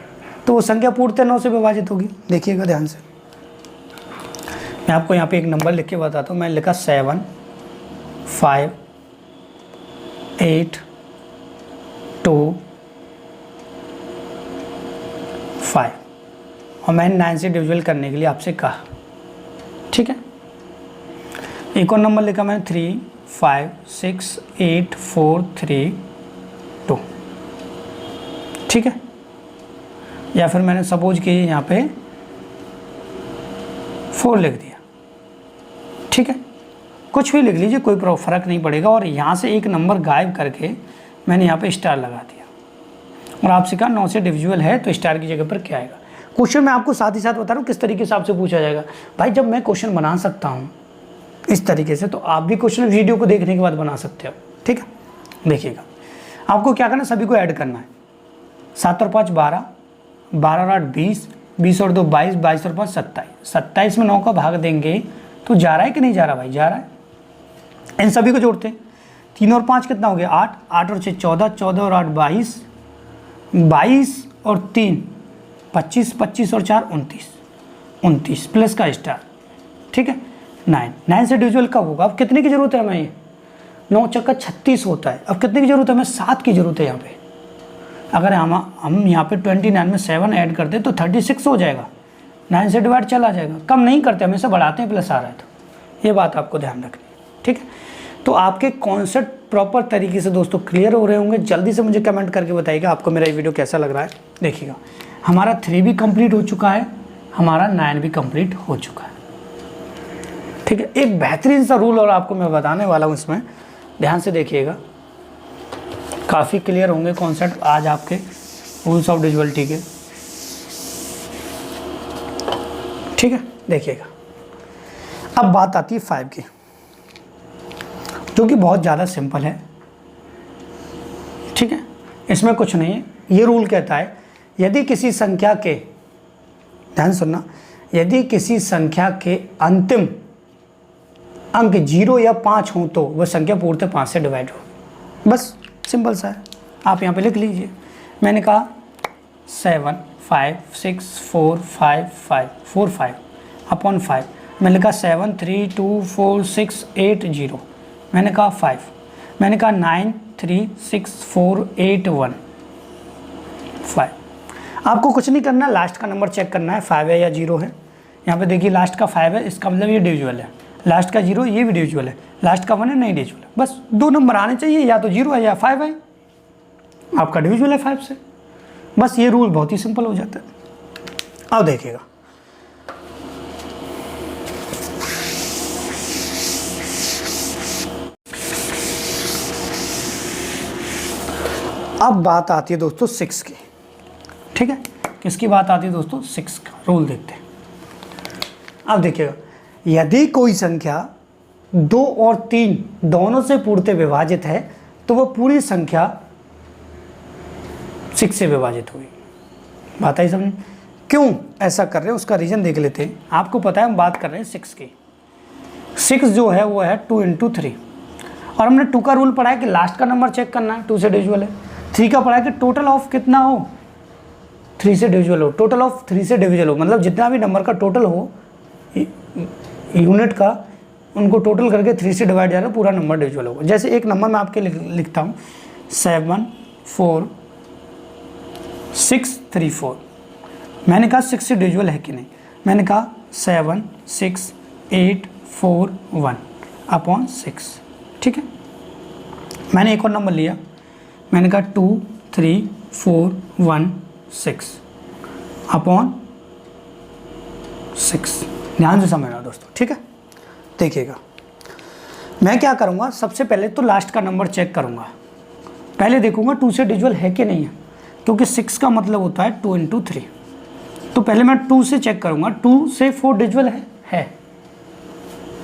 तो वो संख्या पूर्णतः 9 से विभाजित होगी। देखिएगा ध्यान से, मैं आपको यहाँ पे एक नंबर लिख के बताता हूँ। मैं लिखा 7 5 8 2 5 और मैंने 9 से डिविजिबल करने के लिए आपसे कहा। ठीक है, एक और नंबर लिखा मैंने 3 5 6 8 4 3 2। ठीक है, या फिर मैंने सपोज किए यहाँ पे 4 लिख दिया। ठीक है, कुछ भी लिख लीजिए, कोई फ़र्क नहीं पड़ेगा। और यहाँ से एक नंबर गायब करके मैंने यहाँ पे स्टार लगा दिया और आपसे कहा 9 से डिविजिबल है तो स्टार की जगह पर क्या आएगा। क्वेश्चन मैं आपको साथ ही साथ बता रहा हूँ किस तरीके से आपसे पूछा जाएगा। भाई जब मैं क्वेश्चन बना सकता हूँ इस तरीके से, तो आप भी क्वेश्चन वीडियो को देखने के बाद बना सकते हो। ठीक है, देखिएगा आपको क्या करना है, सभी को ऐड करना है। 7 और 5 12, 12 और 8 20, 20 और 2 22, 22 और 5 27, 27 में 9 का भाग देंगे तो जा रहा है कि नहीं जा रहा भाई? जा रहा है। इन सभी को जोड़ते हैं, 3 और 5 कितना हो गया? 8, 8 और 6 14, 14 और 8 22, 22 और 3 25, 25 और 4 29, 29 प्लस का स्टार। ठीक है, 9 से डिविजिबल कब होगा? अब कितने की जरूरत है हमें? ये 9 चक्का 36 होता है। अब कितने की जरूरत है हमें? 7 की जरूरत है यहाँ पे। अगर हम यहाँ पे 29 में 7 ऐड करते तो 36 हो जाएगा, 9 से डिवाइड चला जाएगा। कम नहीं करते, हमेशा बढ़ाते हैं, प्लस आ रहा है। तो ये बात आपको ध्यान रखनी है। ठीक है, तो आपके कॉन्सेप्ट प्रॉपर तरीके से दोस्तों क्लियर हो रहे होंगे। जल्दी से मुझे कमेंट करके बताइएगा आपको मेरा ये वीडियो कैसा लग रहा है। देखिएगा हमारा 3 भी कंप्लीट हो चुका है, हमारा 9 भी कंप्लीट हो चुका है। ठीक है, एक बेहतरीन सा रूल और आपको मैं बताने वाला हूँ, इसमें ध्यान से देखिएगा, काफ़ी क्लियर होंगे कॉन्सेप्ट आज आपके रूल्स ऑफ डिविजिबिलिटी के। ठीक है, देखिएगा अब बात आती है 5 की, जो कि बहुत ज़्यादा सिंपल है। ठीक है, इसमें कुछ नहीं है। ये रूल कहता है यदि किसी संख्या के, ध्यान सुनना, यदि किसी संख्या के अंतिम अंक 0 या 5 हों तो वह संख्या पूर्णतः 5 से डिवाइड हो। बस सिंपल सा है, आप यहाँ पे लिख लीजिए। मैंने कहा 7 5 6 4 5 5 4 5 अपॉन 5। मैंने लिखा 7 3 2 4 6 8 0। मैंने कहा 5। मैंने कहा 9 3 6 4 8 1 5। आपको कुछ नहीं करना, लास्ट का नंबर चेक करना है 5 है या 0 है। यहाँ पे देखिए लास्ट का 5 है, इसका मतलब ये डिविजिबल है। लास्ट का 0 ये भी डिविजिबल है, लास्ट का 1 है नहीं डिविजिबल है। बस 2 नंबर आने चाहिए, या तो 0 है या 5 है, आपका डिविजिबल है 5 से। बस ये रूल बहुत ही सिंपल हो जाता है। अब देखिएगा अब बात आती है दोस्तों 6 की। ठीक है, किसकी बात आती है दोस्तों? 6 का रूल देखते हैं। अब देखिएगा यदि कोई संख्या 2 और 3 दोनों से पूर्णतः विभाजित है तो वह पूरी संख्या 6 से विभाजित हुई। बात आई समझ? क्यों ऐसा कर रहे हैं उसका रीज़न देख लेते हैं। आपको पता है हम बात कर रहे हैं 6 की। 6 जो है वो है 2 × 3 और हमने 2 का रूल पढ़ा है कि लास्ट का नंबर चेक करना है, 2 से डिविजिबल है। 3 का पढ़ा है कि टोटल ऑफ कितना हो, 3 से डिविजिबल हो। टोटल ऑफ 3 से डिविजिबल हो मतलब जितना भी नंबर का टोटल हो यूनिट का, उनको टोटल करके 3 से डिवाइड जाएगा, पूरा नंबर डिविजिबल होगा। जैसे एक नंबर मैं आपके लिखता हूँ 7 4 6 3 4। मैंने कहा 6 से डिविजिबल है कि नहीं? मैंने कहा 7 6 8 4 1 अपॉन 6। ठीक है, मैंने एक और नंबर लिया, मैंने कहा 2 3 4 1 6 अपॉन 6। ध्यान से समझना दोस्तों। ठीक है, देखिएगा मैं क्या करूँगा, सबसे पहले तो लास्ट का नंबर चेक करूँगा। पहले देखूँगा 2 से डिविजिबल है कि नहीं है, क्योंकि 6 का मतलब होता है 2 × 3। तो पहले मैं 2 से चेक करूँगा, 2 से 4 डिविजिबल है।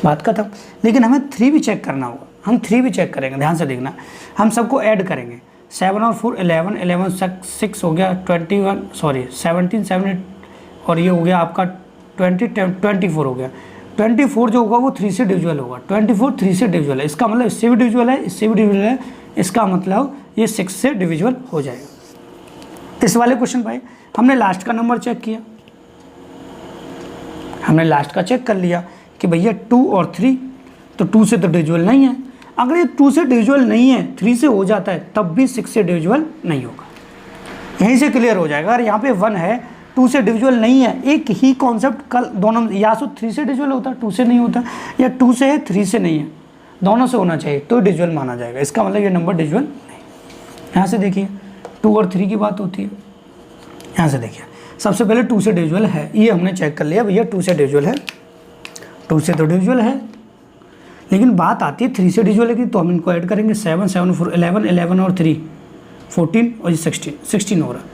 बात खत्म। लेकिन हमें 3 भी चेक करना होगा, हम 3 भी चेक करेंगे, ध्यान से देखना। हम सबको ऐड करेंगे, 7 और 4 11, 11 6 हो गया 21, सॉरी 17 7 और ये हो गया आपका 24 हो गया। 24 जो होगा वो 3 से डिविजुअल होगा, 24 3 से डिविजुअल है, इसका मतलब इससे भी डिविजुअल है, इससे भी डिविजुअल है, इसका मतलब ये 6 से डिविजुअल हो जाएगा। इस वाले क्वेश्चन भाई हमने लास्ट का नंबर चेक किया, हमने लास्ट का चेक कर लिया कि भैया 2 और 3, तो 2 से तो डिविजुअल नहीं है। अगर ये 2 से डिविजुअल नहीं है, 3 से हो जाता है, तब भी 6 से डिविजुअल नहीं होगा। यहीं से क्लियर हो जाएगा। अगर यहाँ पे 1 है, 2 से डिविजुअल नहीं है, एक ही कॉन्सेप्ट कल दोनों, या तो 3 से डिविजुअल होता है 2 से नहीं होता, या 2 से है 3 से नहीं है, दोनों से होना चाहिए तो डिविजुअल माना जाएगा। इसका मतलब ये नंबर डिविजुअल नहीं। यहाँ से देखिए 2 और 3 की बात होती है। यहाँ से देखिए सबसे पहले 2 से डिविजुअल है, ये हमने चेक कर लिया भैया 2 से डिविजुअल है, 2 से तो डिविजुअल है। लेकिन बात आती है 3 से डिविजुअल है, तो हम इनको ऐड करेंगे, 7 7 4 11, 11 और 3 14 और ये 16 हो रहा है।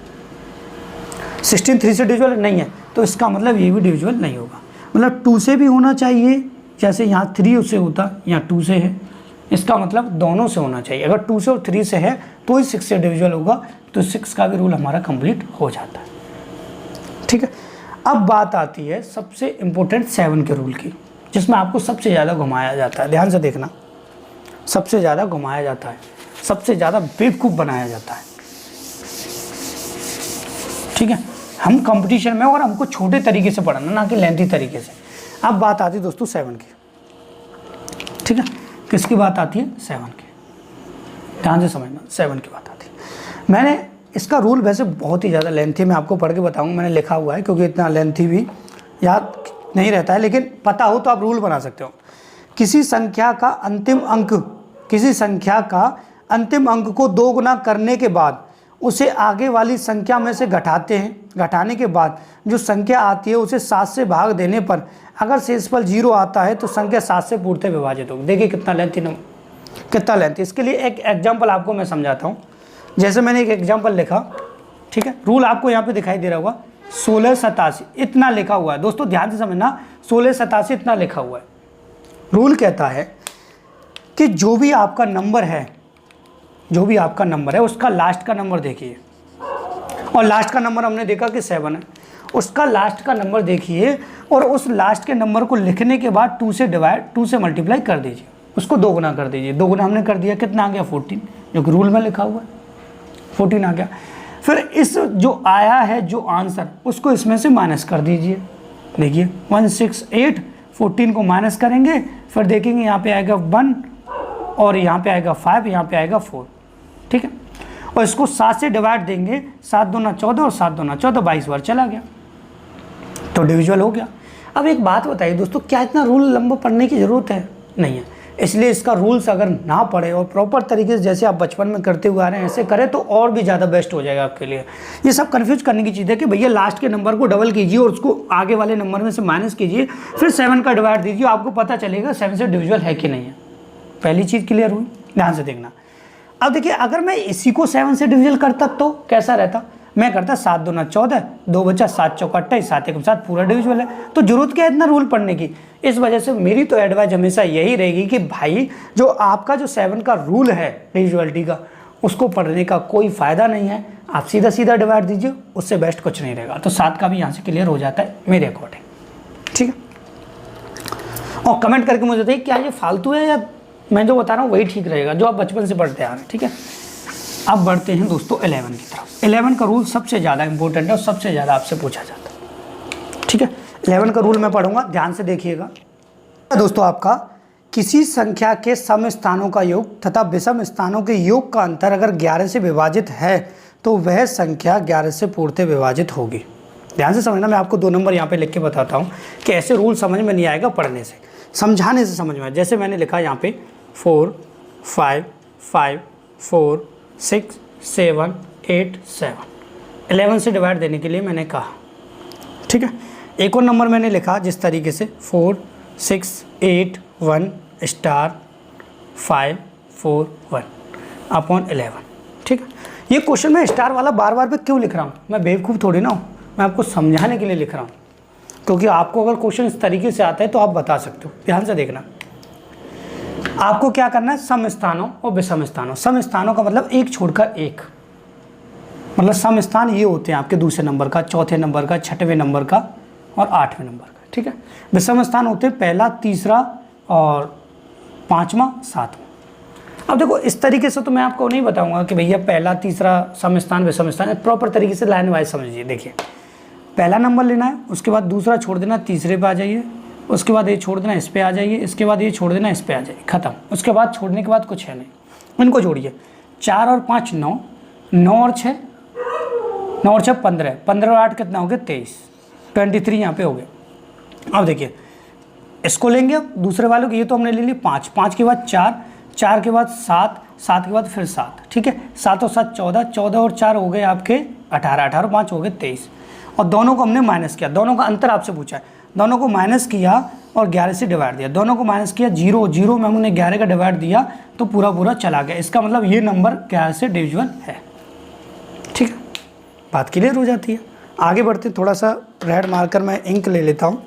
16 3 से डिविजुअल नहीं है, तो इसका मतलब ये भी डिविजुअल नहीं होगा। मतलब 2 से भी होना चाहिए, जैसे यहाँ 3 से होता, यहाँ 2 से है, इसका मतलब दोनों से होना चाहिए। अगर 2 से और 3 से है तो ही 6 से डिविजुअल होगा, तो 6 का भी रूल हमारा कंप्लीट हो जाता है। ठीक है, अब बात आती है सबसे इम्पोर्टेंट 7 के रूल की, जिसमें आपको सबसे ज़्यादा घुमाया जाता है। ध्यान से देखना, सबसे ज़्यादा घुमाया जाता है, सबसे ज़्यादा बेवकूफ़ बनाया जाता है। ठीक है, हम कंपटीशन में, और हमको छोटे तरीके से पढ़ाना, ना कि लेंथी तरीके से। अब बात आती है दोस्तों 7 की। ठीक है, किसकी बात आती है? 7 की। ध्यान से समझना, 7 की बात आती है। मैंने इसका रूल वैसे बहुत ही ज़्यादा लेंथी मैं आपको पढ़ के बताऊंगा, मैंने लिखा हुआ है, क्योंकि इतना लेंथी भी याद नहीं रहता है, लेकिन पता हो तो आप रूल बना सकते हो। किसी संख्या का अंतिम अंक को 2 गुना करने के बाद उसे आगे वाली संख्या में से घटाते हैं। घटाने के बाद जो संख्या आती है उसे 7 से भाग देने पर अगर शेषफल 0 आता है तो संख्या 7 से पूर्णतः विभाजित होगी। देखिए कितना लेंथी। इसके लिए एक एग्जाम्पल आपको मैं समझाता हूँ। जैसे मैंने एक एग्जाम्पल लिखा, ठीक है, रूल आपको यहाँ पे दिखाई दे रहा होगा, 1687 इतना लिखा हुआ है। दोस्तों ध्यान से समझना, 1687 इतना लिखा हुआ है। रूल कहता है कि जो भी आपका नंबर है उसका लास्ट का नंबर देखिए, और लास्ट का नंबर हमने देखा कि 7 है, उसका लास्ट का नंबर देखिए, और उस लास्ट के नंबर को लिखने के बाद 2 से मल्टीप्लाई कर दीजिए, उसको 2 गुना कर दीजिए। 2 गुना हमने कर दिया, कितना आ गया? 14, जो कि रूल में लिखा हुआ है, 14 आ गया। फिर इस जो आया है जो आंसर, उसको इसमें से माइनस कर दीजिए। देखिए 168, 14 को माइनस करेंगे, फिर देखेंगे यहाँ पे आएगा 1 और यहाँ पे आएगा 5, यहाँ पे आएगा 4। ठीक है, और इसको 7 से डिवाइड देंगे, 7 दूना 14 और 7 दूना 14, 22 बार चला गया, तो डिविजुअल हो गया। अब एक बात बताइए दोस्तों, क्या इतना रूल लंबा पढ़ने की ज़रूरत है? नहीं है। इसलिए इसका रूल्स अगर ना पढ़े और प्रॉपर तरीके से जैसे आप बचपन में करते हुए आ रहे हैं ऐसे करें तो और भी ज़्यादा बेस्ट हो जाएगा आपके लिए। ये सब कन्फ्यूज करने की चीज़ है कि भैया लास्ट के नंबर को डबल कीजिए और उसको आगे वाले नंबर में से माइनस कीजिए, फिर 7 का डिवाइड दीजिए, आपको पता चलेगा 7 से डिविजुअल है कि नहीं है। पहली चीज़ क्लियर हुई, ध्यान से देखना। अब देखिए अगर मैं इसी को 7 से डिविजन करता तो कैसा रहता? मैं करता 7 दूना 14, 2 बचा 7 चौका 28, 7 एक 7, पूरा डिविजुअल है। तो जरूरत क्या है इतना रूल पढ़ने की? इस वजह से मेरी तो एडवाइस हमेशा यही रहेगी कि भाई जो आपका जो 7 का रूल है डिविजुअलिटी का, उसको पढ़ने का कोई फ़ायदा नहीं है। आप सीधा सीधा डिवाइड दीजिए, उससे बेस्ट कुछ नहीं रहेगा। तो 7 का भी यहाँ से क्लियर हो जाता है मेरे अकॉर्डिंग। ठीक है, और कमेंट करके मुझे बताइए क्या ये फालतू है या मैं जो बता रहा हूँ वही ठीक रहेगा, जो आप बचपन से पढ़ते आ रहे हैं। ठीक है, अब बढ़ते हैं दोस्तों 11 की तरफ। 11 का रूल सबसे ज़्यादा इंपॉर्टेंट है और सबसे ज़्यादा आपसे पूछा जाता है। ठीक है, 11 का रूल मैं पढ़ूंगा, ध्यान से देखिएगा। दोस्तों आपका किसी संख्या के सम स्थानों का योग तथा विषम स्थानों के योग का अंतर अगर 11 से विभाजित है तो वह संख्या 11 से पूर्णतः विभाजित होगी। ध्यान से समझना, मैं आपको 2 नंबर यहाँ पे लिख के बताता हूँ कि ऐसे रूल समझ में नहीं आएगा पढ़ने से, समझाने से समझ में। जैसे मैंने लिखा यहाँ पे 4 5 5 4 6 7 8 7, 11 से डिवाइड देने के लिए मैंने कहा। ठीक है, एक और नंबर मैंने लिखा जिस तरीके से 4 6 8 1 स्टार 5 4 1 अपॉन 11। ठीक है, ये क्वेश्चन मैं स्टार वाला बार बार पे क्यों लिख रहा हूँ? मैं बेवकूफ़ थोड़ी ना हूँ, मैं आपको समझाने के लिए लिख रहा हूँ। क्योंकि आपको अगर क्वेश्चन इस तरीके से आता है तो आप बता सकते हो। ध्यान से देखना, आपको क्या करना है, सम स्थानों और विषम स्थानों। सम स्थानों का मतलब एक छोड़कर एक, मतलब सम स्थान ये होते हैं आपके दूसरे नंबर का, चौथे नंबर का, छठवें नंबर का और आठवें नंबर का, ठीक है। विषम स्थान होते हैं पहला, तीसरा और पांचवा, सातवां। अब देखो इस तरीके से तो मैं आपको नहीं बताऊंगा कि भैया पहला, तीसरा सम स्थान, विषम स्थान, प्रॉपर तरीके से लाइन वाइज समझिए। देखिए पहला नंबर लेना है, उसके बाद दूसरा छोड़ देना, तीसरे पे आ जाइए, उसके बाद ये छोड़ देना, इस पे आ जाइए, इसके बाद ये छोड़ देना, इस पे आ जाइए, खत्म। उसके बाद छोड़ने के बाद कुछ है नहीं, इनको जोड़िए। 4 और 5 9, 9 और 6 15, 15 और 8 कितना हो गया 23, 23 यहाँ पे हो गया। अब देखिए इसको लेंगे अब दूसरे वालों की, ये तो हमने ले ली 5, 5 के बाद 4, 4 के बाद 7, 7 के बाद फिर 7, ठीक है। 7 और 7 14, 14 और 4 हो गए आपके 18, 18 और 5 हो गए 23, और दोनों को हमने माइनस किया। दोनों का अंतर आपसे पूछा है, दोनों को माइनस किया और 11 से डिवाइड दिया। दोनों को माइनस किया, 0 0 में हमने 11 का डिवाइड दिया तो पूरा पूरा चला गया। इसका मतलब ये नंबर 11 से डिविजिबल है, ठीक है। बात क्लियर हो जाती है। आगे बढ़ते, थोड़ा सा रेड मार्कर मैं इंक ले लेता हूँ।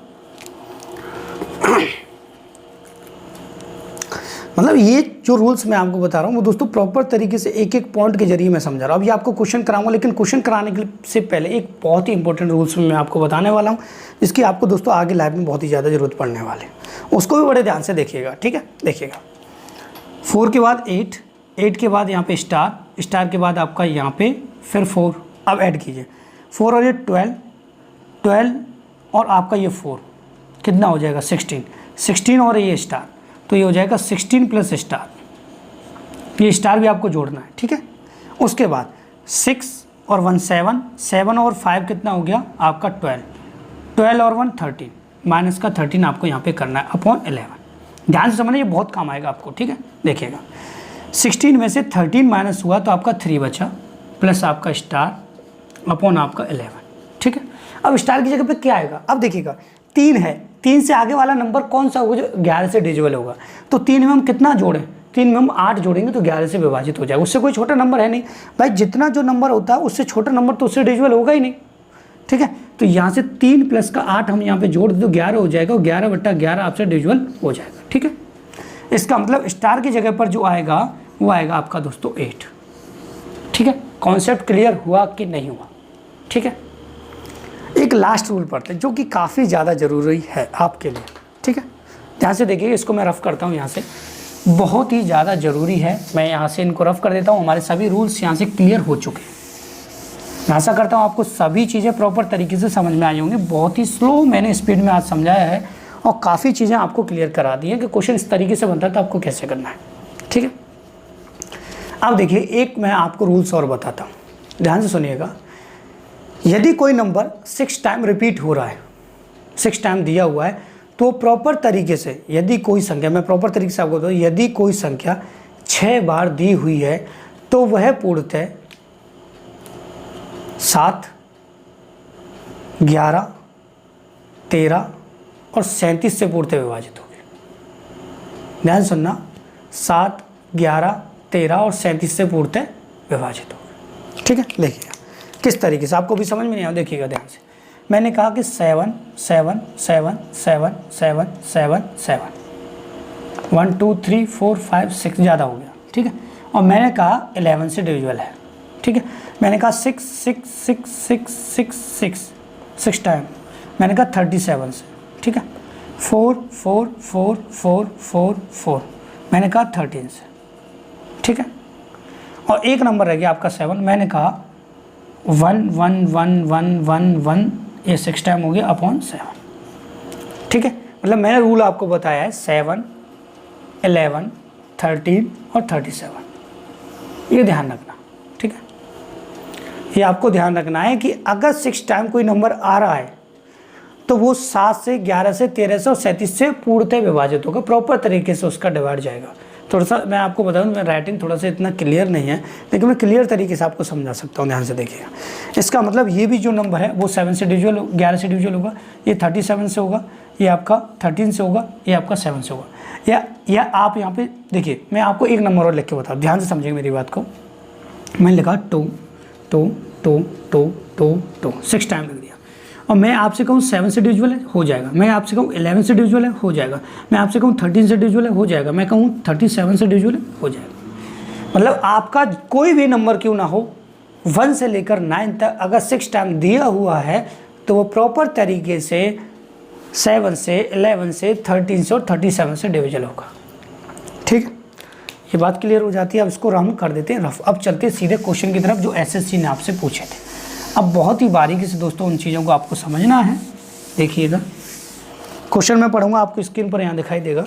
मतलब ये जो रूल्स मैं आपको बता रहा हूँ वो दोस्तों प्रॉपर तरीके से एक एक पॉइंट के जरिए मैं समझा रहा हूँ। अभी आपको क्वेश्चन कराऊंगा, लेकिन क्वेश्चन कराने के से पहले एक बहुत ही इंपॉर्टेंट रूल्स मैं आपको बताने वाला हूँ, जिसकी आपको दोस्तों आगे लाइफ में बहुत ही ज़्यादा ज़रूरत पड़ने वाले है। उसको भी बड़े ध्यान से देखिएगा, ठीक है। देखिएगा 4 के बाद 8, 8 के बाद यहाँ पे स्टार, स्टार के बाद आपका यहाँ पे फिर 4। अब ऐड कीजिए 4 और ये 12, 12 और आपका ये 4 कितना हो जाएगा 16, 16 और ये स्टार, तो ये हो जाएगा 16 प्लस स्टार। ये स्टार भी आपको जोड़ना है, ठीक है। उसके बाद 6 और 1 7, 7 और 5 कितना हो गया आपका 12, 12 और 1 13, माइनस का 13 आपको यहाँ पे करना है अपॉन 11। ध्यान से समझना, ये बहुत काम आएगा आपको, ठीक है। देखिएगा 16 में से 13 माइनस हुआ तो आपका 3 बचा, प्लस आपका स्टार अपॉन आपका 11, ठीक है। अब स्टार की जगह पे क्या आएगा, अब देखिएगा 3 है, 3 से आगे वाला नंबर कौन सा होगा जो 11 से डिविजिबल होगा, तो 3 में हम कितना जोड़ें, 3 में हम 8 जोड़ेंगे तो 11 से विभाजित हो जाएगा। उससे कोई छोटा नंबर है नहीं भाई, जितना जो नंबर होता है उससे छोटा नंबर तो उससे डिविजिबल होगा ही नहीं, ठीक है। तो यहाँ से 3 प्लस का 8 हम यहाँ पे जोड़ दे तो 11 हो जाएगा, और 11/11 आपसे डिविजिबल हो जाएगा, ठीक है। इसका मतलब स्टार की जगह पर जो आएगा वो आएगा आपका दोस्तों 8, ठीक है। कॉन्सेप्ट क्लियर हुआ कि नहीं हुआ, ठीक है। एक लास्ट रूल पढ़ते हैं जो कि काफ़ी ज़्यादा ज़रूरी है आपके लिए, ठीक है। ध्यान से देखिए, इसको मैं रफ़ करता हूँ यहाँ से, बहुत ही ज़्यादा ज़रूरी है। मैं यहाँ से इनको रफ़ कर देता हूँ, हमारे सभी रूल्स यहाँ से क्लियर हो चुके हैं। मैं आशा करता हूँ आपको सभी चीज़ें प्रॉपर तरीके से समझ में आई होंगी। बहुत ही स्लो मैंने स्पीड में आज समझाया है और काफ़ी चीज़ें आपको क्लियर करा दी है कि क्वेश्चन इस तरीके से बनता है तो आपको कैसे करना है, ठीक है। अब देखिए एक मैं आपको रूल्स और बताता हूँ, ध्यान से सुनिएगा। यदि कोई नंबर 6 टाइम रिपीट हो रहा है, 6 टाइम दिया हुआ है, तो प्रॉपर तरीके से यदि कोई संख्या, मैं प्रॉपर तरीके से आपको बताऊँ, यदि कोई संख्या 6 बार दी हुई है तो वह पूर्णतः 7, 11, 13 और 37 से पूर्णतः विभाजित होगी। ध्यान सुनना, 7, 11, 13 और 37 से पूर्णतः विभाजित होगी, ठीक है। देखिएगा किस तरीके से, आपको भी समझ में नहीं आया, देखिएगा ध्यान से। मैंने कहा कि 7 7 7 7 7 7 7, 1 2 3 4 5 6 ज़्यादा हो गया, ठीक है। और मैंने कहा 11 से डिविजिबल है, ठीक है। मैंने कहा 6 6 6 6 6 6 6 टाइम, मैंने कहा 37 से, ठीक है। 4 4 4 4 4 4, मैंने कहा 13 से, ठीक है। और एक नंबर रह गया आपका 7, मैंने कहा 1 1 1 1 1 1, ये 6 टाइम हो गया अपॉन 7, ठीक है। मतलब मैंने रूल आपको बताया है 7, 11, 13 और 37, ये ध्यान रखना, ठीक है। ये आपको ध्यान रखना है कि अगर 6 टाइम कोई नंबर आ रहा है तो वो 7 से 11 से 13 से और 37 से पूर्णतः विभाजित होगा, प्रॉपर तरीके से उसका डिवाइड जाएगा। थोड़ा सा मैं आपको बता दूं, मैं राइटिंग थोड़ा सा इतना क्लियर नहीं है, लेकिन मैं क्लियर तरीके से आपको समझा सकता हूं। ध्यान से देखिएगा, इसका मतलब ये भी जो नंबर है वो 7 से डिविजिबल, 11 से डिविजिबल होगा, ये 37 से होगा, ये आपका 13 से होगा, ये आपका 7 से होगा। या आप यहाँ पे देखिए, मैं आपको एक नंबर और लिख के बताऊँ, ध्यान से समझिए मेरी बात को। मैंने लिखा 2 2 2 2 2 2, 6 टाइम लिख दिया। और मैं आपसे कहूँ 7 से डिविजिबल है, हो जाएगा। मैं आपसे कहूँ 11 से डिविजिबल है, हो जाएगा। मैं आपसे कहूँ 13 से डिविजिबल है, हो जाएगा। मैं कहूँ 37 से डिविजिबल है, हो जाएगा। मतलब आपका कोई भी नंबर क्यों ना हो, 1 से लेकर 9 तक अगर 6 टाइम दिया हुआ है तो वो प्रॉपर तरीके से 7 से, 11 से, 13 से और 37 से डिविजिबल होगा। ठीक है, ये बात क्लियर हो जाती है। अब इसको हम कर देते हैं रफ। अब चलते हैं सीधे क्वेश्चन की तरफ जो एसएससी ने आपसे पूछे थे। अब बहुत ही बारीकी से दोस्तों उन चीज़ों को आपको समझना है। देखिएगा, क्वेश्चन मैं पढ़ूंगा, आपको स्क्रीन पर यहाँ दिखाई देगा।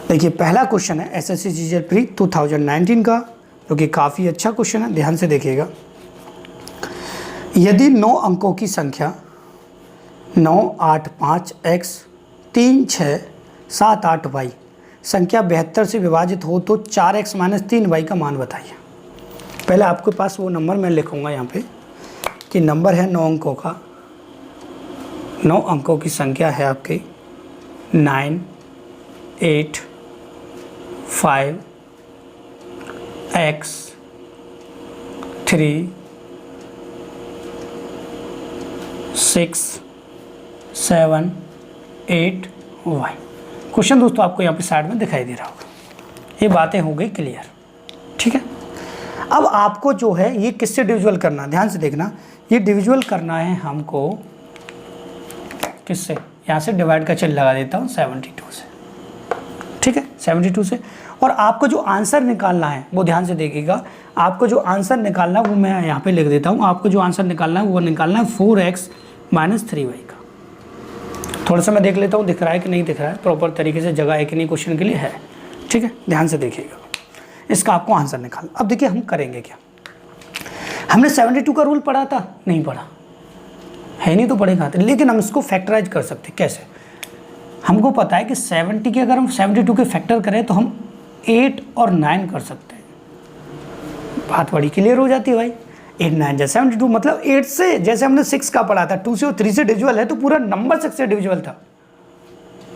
देखिए, पहला क्वेश्चन है एसएससी सीजीएल प्री 2019 का, जो कि काफ़ी अच्छा क्वेश्चन है, ध्यान से देखिएगा। यदि 9 अंकों की संख्या 9, 8, 5, x 3, 6, 7, 8 y संख्या 72 से विभाजित हो तो 4x - 3y का मान बताइए। पहले आपके पास वो नंबर मैं लिखूंगा यहाँ पे कि नंबर है 9 अंकों का, 9 अंकों की संख्या है आपकी 9, 8, 5, x 3, 6, 7, 8 y। क्वेश्चन दोस्तों आपको यहाँ पे साइड में दिखाई दे रहा होगा। ये बातें हो गई क्लियर। ठीक है, अब आपको जो है ये किससे डिविजुअल करना है, ध्यान से देखना। ये डिविजुअल करना है हमको किससे, यहाँ से डिवाइड का चिन्ह लगा देता हूँ 72 से। ठीक है, 72 से। और आपको जो आंसर निकालना है वो ध्यान से देखिएगा। आपको जो आंसर निकालना है वो मैं यहाँ पे लिख देता हूँ। आपको जो आंसर निकालना है वो निकालना है 4x - 3y का। थोड़ा सा मैं देख लेता हूँ दिख रहा है कि नहीं दिख रहा है, प्रॉपर तरीके से जगह है कि नहीं क्वेश्चन के लिए है। ठीक है, ध्यान से देखिएगा, इसका आपको आंसर निकालना। अब देखिए हम करेंगे क्या। हमने 72 का रूल पढ़ा था, नहीं पढ़ा है, नहीं तो पढ़ेगा, लेकिन हम इसको फैक्टराइज कर सकते हैं। कैसे? हमको पता है कि 70 के अगर हम 72 के फैक्टर करें तो हम 8 और 9 कर सकते हैं। बात बड़ी क्लियर हो जाती है भाई। 8, 9 जैसे 72, मतलब 8 से, जैसे हमने 6 का पढ़ा था, 2 से और 3 से डिविजिबल है तो पूरा नंबर 6 से डिविजिबल था।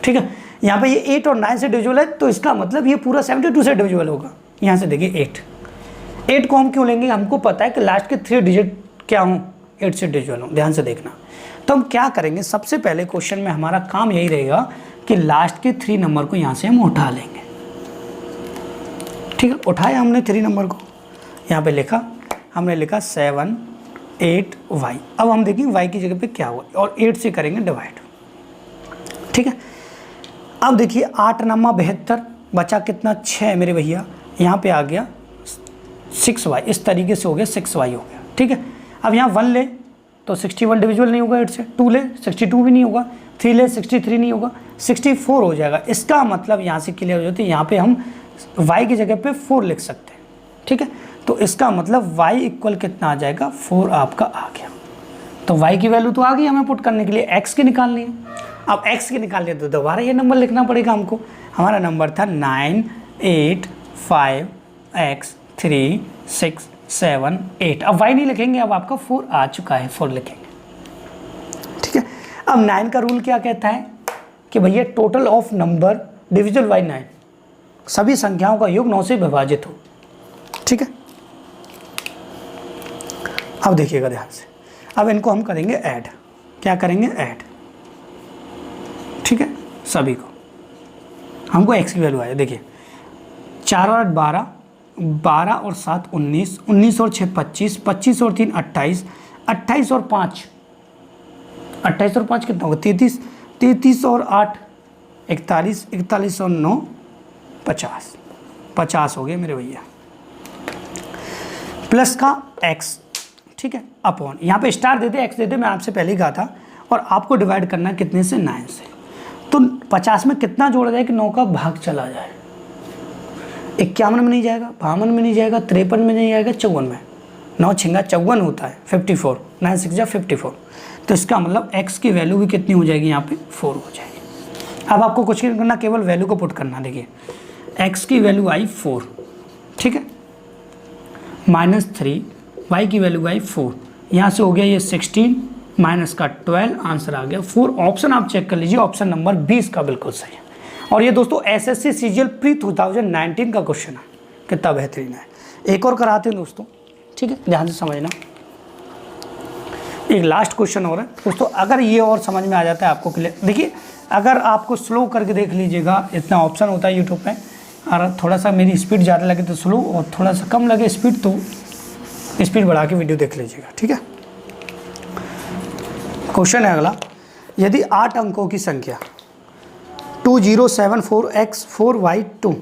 ठीक है, यहाँ पे ये 8 और 9 से डिविजिबल है तो इसका मतलब ये पूरा 72 से डिविजिबल होगा। यहाँ से देखिए 8 को हम क्यों लेंगे, हमको पता है कि लास्ट के 3 डिजिट क्या हों, 8 से डिविजिबल हों। ध्यान से देखना। तो हम क्या करेंगे, सबसे पहले क्वेश्चन में हमारा काम यही रहेगा कि लास्ट के 3 नंबर को यहाँ से हम उठा लेंगे। ठीक है, उठाया हमने 3 नंबर को, यहाँ पे लिखा, हमने लिखा 7, 8 y। अब हम देखेंगे y की जगह पे क्या हुआ और 8 से करेंगे डिवाइड। ठीक है, अब देखिए 8 9 72, बचा कितना 6 मेरे भैया, यहाँ पे आ गया 6y। इस तरीके से हो गया 6y हो गया। ठीक है, अब यहाँ 1 ले तो 61 डिविजिबल नहीं होगा 8 से, 2 ले 62 भी नहीं होगा, 3 ले 63 नहीं होगा, 64 हो जाएगा। इसका मतलब यहाँ से क्लियर हो जाती है, यहाँ पे हम y की जगह पे 4 लिख सकते हैं। ठीक है, तो इसका मतलब y इक्वल कितना आ जाएगा, 4 आपका आ गया। तो y की वैल्यू तो आ गई हमें पुट करने के लिए, x की निकालनी है। अब x की निकालनी है तो दोबारा ये नंबर लिखना पड़ेगा हमको। हमारा नंबर था 9, 8, 5, x 3, 6, 7, 8। अब y नहीं लिखेंगे, अब आपका 4 आ चुका है, 4 लिखेंगे। ठीक है, अब 9 का रूल क्या कहता है कि भैया total of number divisible by 9, सभी संख्याओं का योग 9 से विभाजित हो। ठीक है, अब देखिएगा ध्यान से। अब इनको हम करेंगे ऐड। क्या करेंगे, ऐड। ठीक है, सभी को हमको x की वैल्यू आए। देखिए 4 और 8 12, 12 और 7 19, 19 और 6 25, 25 और 3 28, 28 और 5, 28 और 5 कितना होगा 33, 33 और 8 41, 41 और 9 50, 50 हो गए मेरे भैया। प्लस का x, ठीक है, अपॉन, यहाँ पे स्टार देते x देते, मैं आपसे पहले ही कहा था। और आपको डिवाइड करना है कितने से, 9 से। तो 50 में कितना जोड़ा जाए कि 9 का भाग चला जाए। 51 में नहीं जाएगा, 52 में नहीं जाएगा, 53 में नहीं जाएगा, 54 में। 9 छिंगा 54 होता है, 54, 9 6 जा 54। तो इसका मतलब x की वैल्यू भी कितनी हो जाएगी, यहाँ पे 4 हो जाएगी। अब आपको कुछ नहीं करना, केवल वैल्यू को पुट करना। देखिए x की वैल्यू आई 4, ठीक है, -3, y की वैल्यू आई 4, यहाँ से हो गया ये 16 माइनस का 12, आंसर आ गया 4। ऑप्शन आप चेक कर लीजिए, ऑप्शन नंबर 20 का बिल्कुल सही है। और ये दोस्तों एसएससी सीजीएल प्री 2019 का क्वेश्चन है, कितना बेहतरीन है। एक और कराते हैं दोस्तों, ठीक है, ध्यान से समझना। एक लास्ट क्वेश्चन हो रहा है दोस्तों, अगर ये और समझ में आ जाता है आपको क्लियर। देखिए अगर आपको स्लो करके देख लीजिएगा, इतना ऑप्शन होता है यूट्यूब पे, और थोड़ा सा मेरी स्पीड ज़्यादा लगे तो स्लो, और थोड़ा सा कम लगे स्पीड तो स्पीड बढ़ा के वीडियो देख लीजिएगा, ठीक है। क्वेश्चन है अगला, यदि 8 अंकों की संख्या 2074x4y2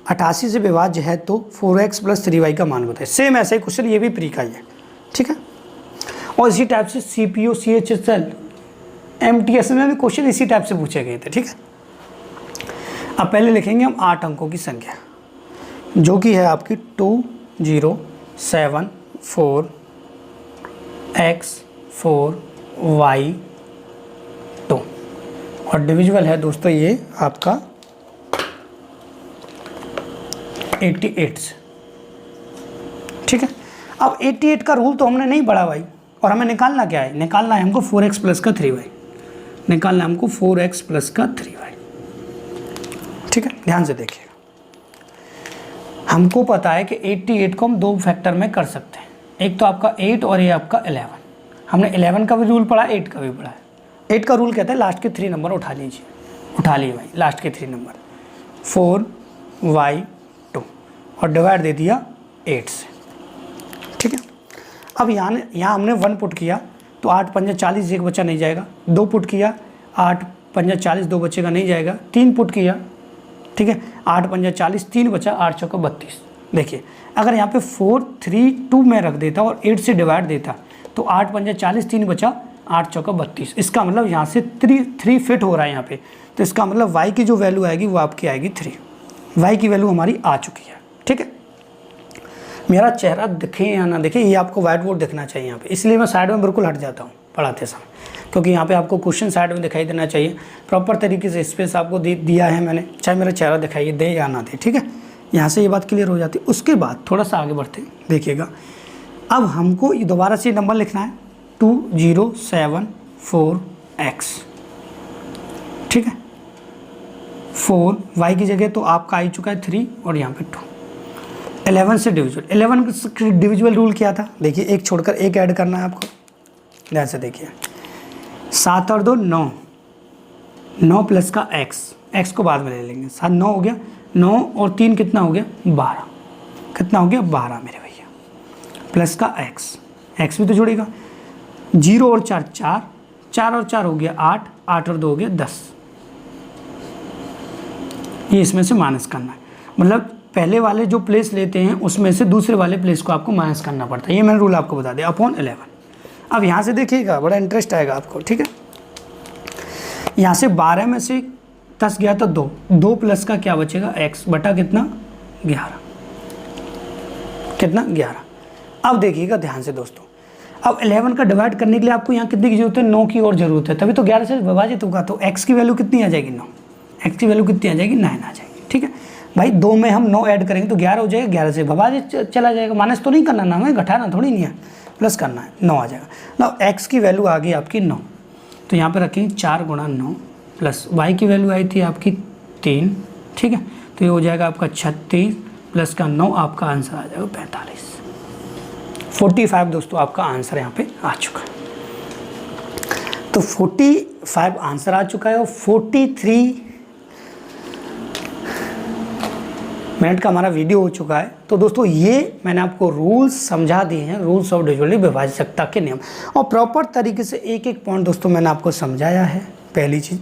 88 से विभाज्य है तो 4x + 3y का मान बताए। सेम ऐसा ही क्वेश्चन, ये भी प्री का ही है, ठीक है। और इसी टाइप से CPO CHSL MTS में भी क्वेश्चन इसी टाइप से पूछे गए थे, ठीक है। अब पहले लिखेंगे हम 8 अंकों की संख्या, जो कि है आपकी 2074x4y2, और डिविजिबल है दोस्तों ये आपका 88 से, ठीक है। अब 88 का रूल तो हमने नहीं पढ़ा भाई, और हमें निकालना क्या है, निकालना है हमको 4x + का 3y, निकालना है हमको 4x + का 3y, ठीक है। ध्यान से देखिएगा, हमको पता है कि 88 को हम 2 फैक्टर में कर सकते हैं, एक तो आपका 8 और ये आपका 11। हमने 11 का भी रूल पढ़ा, 8 का भी पढ़ा है। 8 का रूल कहता है लास्ट के 3 नंबर उठा लीजिए, उठा लिए भाई लास्ट के 3 नंबर 4y2, और डिवाइड दे दिया 8 से, ठीक है। अब यहाँ हमने 1 पुट किया तो 8 × 5 = 40, एक बच्चा नहीं जाएगा। 2 पुट किया, 8 × 5 = 40, 2 बच्चे का नहीं जाएगा। 3 पुट किया, ठीक है, 8 × 5 = 40, 3 बचा, 8 × 4 = 32। देखिए अगर यहाँ पे 4 3 2 में रख देता और 8 से डिवाइड देता तो 8 × 5 = 40, 3 बचा, 8 × 4 = 32। इसका मतलब यहाँ से 3 फिट हो रहा है यहाँ पे, तो इसका मतलब y की जो वैल्यू आएगी वो आपकी आएगी 3। y की वैल्यू हमारी आ चुकी है, ठीक है। मेरा चेहरा दिखे या ना दिखे, ये आपको व्हाइट बोर्ड दिखना चाहिए यहाँ पे, इसलिए मैं साइड में बिल्कुल हट जाता हूँ पढ़ाते समय, क्योंकि यहाँ पे आपको क्वेश्चन साइड में दिखाई देना चाहिए। प्रॉपर तरीके से स्पेस आपको दिया है मैंने, चाहे मेरा चेहरा दिखाई दे या ना दे, ठीक है। यहाँ से ये बात क्लियर हो जाती है। उसके बाद थोड़ा सा आगे बढ़ते देखिएगा, अब हमको दोबारा से नंबर लिखना है 2074x, ठीक है। 4 y की जगह तो आपका आ चुका है 3, और यहाँ पे 2। 11 से डिविजिबल, 11 से डिविजिबल रूल क्या था, देखिए एक छोड़कर एक ऐड करना है आपको, ध्यान से देखिए। 7 और 2 9, 9 + का x को बाद में ले लेंगे। 7 9 हो गया, 9 और 3 कितना हो गया 12, कितना हो गया 12 मेरे भैया, प्लस का x भी तो जुड़ेगा। 0 और 4 4, 4 और 4 हो गया 8, 8 और 2 हो गया 10। ये इसमें से माइनस करना है, मतलब पहले वाले जो प्लेस लेते हैं उसमें से दूसरे वाले प्लेस को आपको माइनस करना पड़ता है। ये मैंने रूल आपको बता दिया, अपॉन 11। अब यहाँ से देखिएगा, बड़ा इंटरेस्ट आएगा आपको, ठीक है। यहाँ से 12 में से 10 गया तो 2 प्लस का क्या बचेगा x बटा कितना 11, कितना 11। अब देखिएगा ध्यान से दोस्तों, अब 11 का डिवाइड करने के लिए आपको यहाँ कितने की जरूरत है, 9 की और ज़रूरत है, तभी तो 11 से विभाजित होगा। तो x की वैल्यू कितनी आ जाएगी 9, x की वैल्यू कितनी आ जाएगी 9 आ जाएगी, ठीक है भाई। 2 में हम 9 ऐड करेंगे तो 11 हो जाएगा, 11 से विभाजित चला जाएगा। माइनस तो नहीं करना ना, हमें घटाना थोड़ी नहीं है, प्लस करना है, 9 आ जाएगा ना। x की वैल्यू आ गई आपकी 9, तो यहाँ पर रखेंगे 4 × 9 प्लस y की वैल्यू आई थी आपकी 3, ठीक है। तो ये हो जाएगा आपका 36 प्लस का 9, आपका आंसर आ जाएगा 45। 45 दोस्तों आपका आंसर यहाँ पे आ चुका है। तो 45 आंसर आ चुका है, और 43 मिनट का हमारा वीडियो हो चुका है। तो दोस्तों ये मैंने आपको रूल्स समझा दिए हैं, रूल्स ऑफ डिविजिबिलिटी विभाजकता के नियम, और प्रॉपर तरीके से एक एक पॉइंट दोस्तों मैंने आपको समझाया है, पहली चीज़।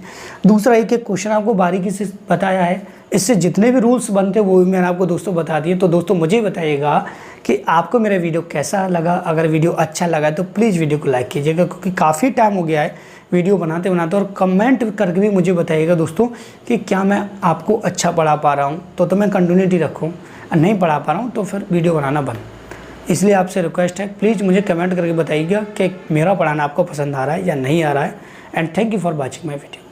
दूसरा एक एक क्वेश्चन आपको बारीकी से बताया है, इससे जितने भी रूल्स बनते हैं वो भी मैंने आपको दोस्तों बता दिए। तो दोस्तों मुझे बताइएगा कि आपको मेरा वीडियो कैसा लगा। अगर वीडियो अच्छा लगा तो प्लीज़ वीडियो को लाइक कीजिएगा, क्योंकि काफ़ी टाइम हो गया है वीडियो बनाते बनाते, और कमेंट करके भी मुझे बताइएगा दोस्तों कि क्या मैं आपको अच्छा पढ़ा पा रहा हूँ, तो मैं कंटिन्यूटी रखूँ, नहीं पढ़ा पा रहा हूँ तो फिर वीडियो बनाना बंद। इसलिए आपसे रिक्वेस्ट है, प्लीज़ मुझे कमेंट करके बताइएगा कि मेरा पढ़ाना आपको पसंद आ रहा है या नहीं आ रहा है। And thank you for watching my video.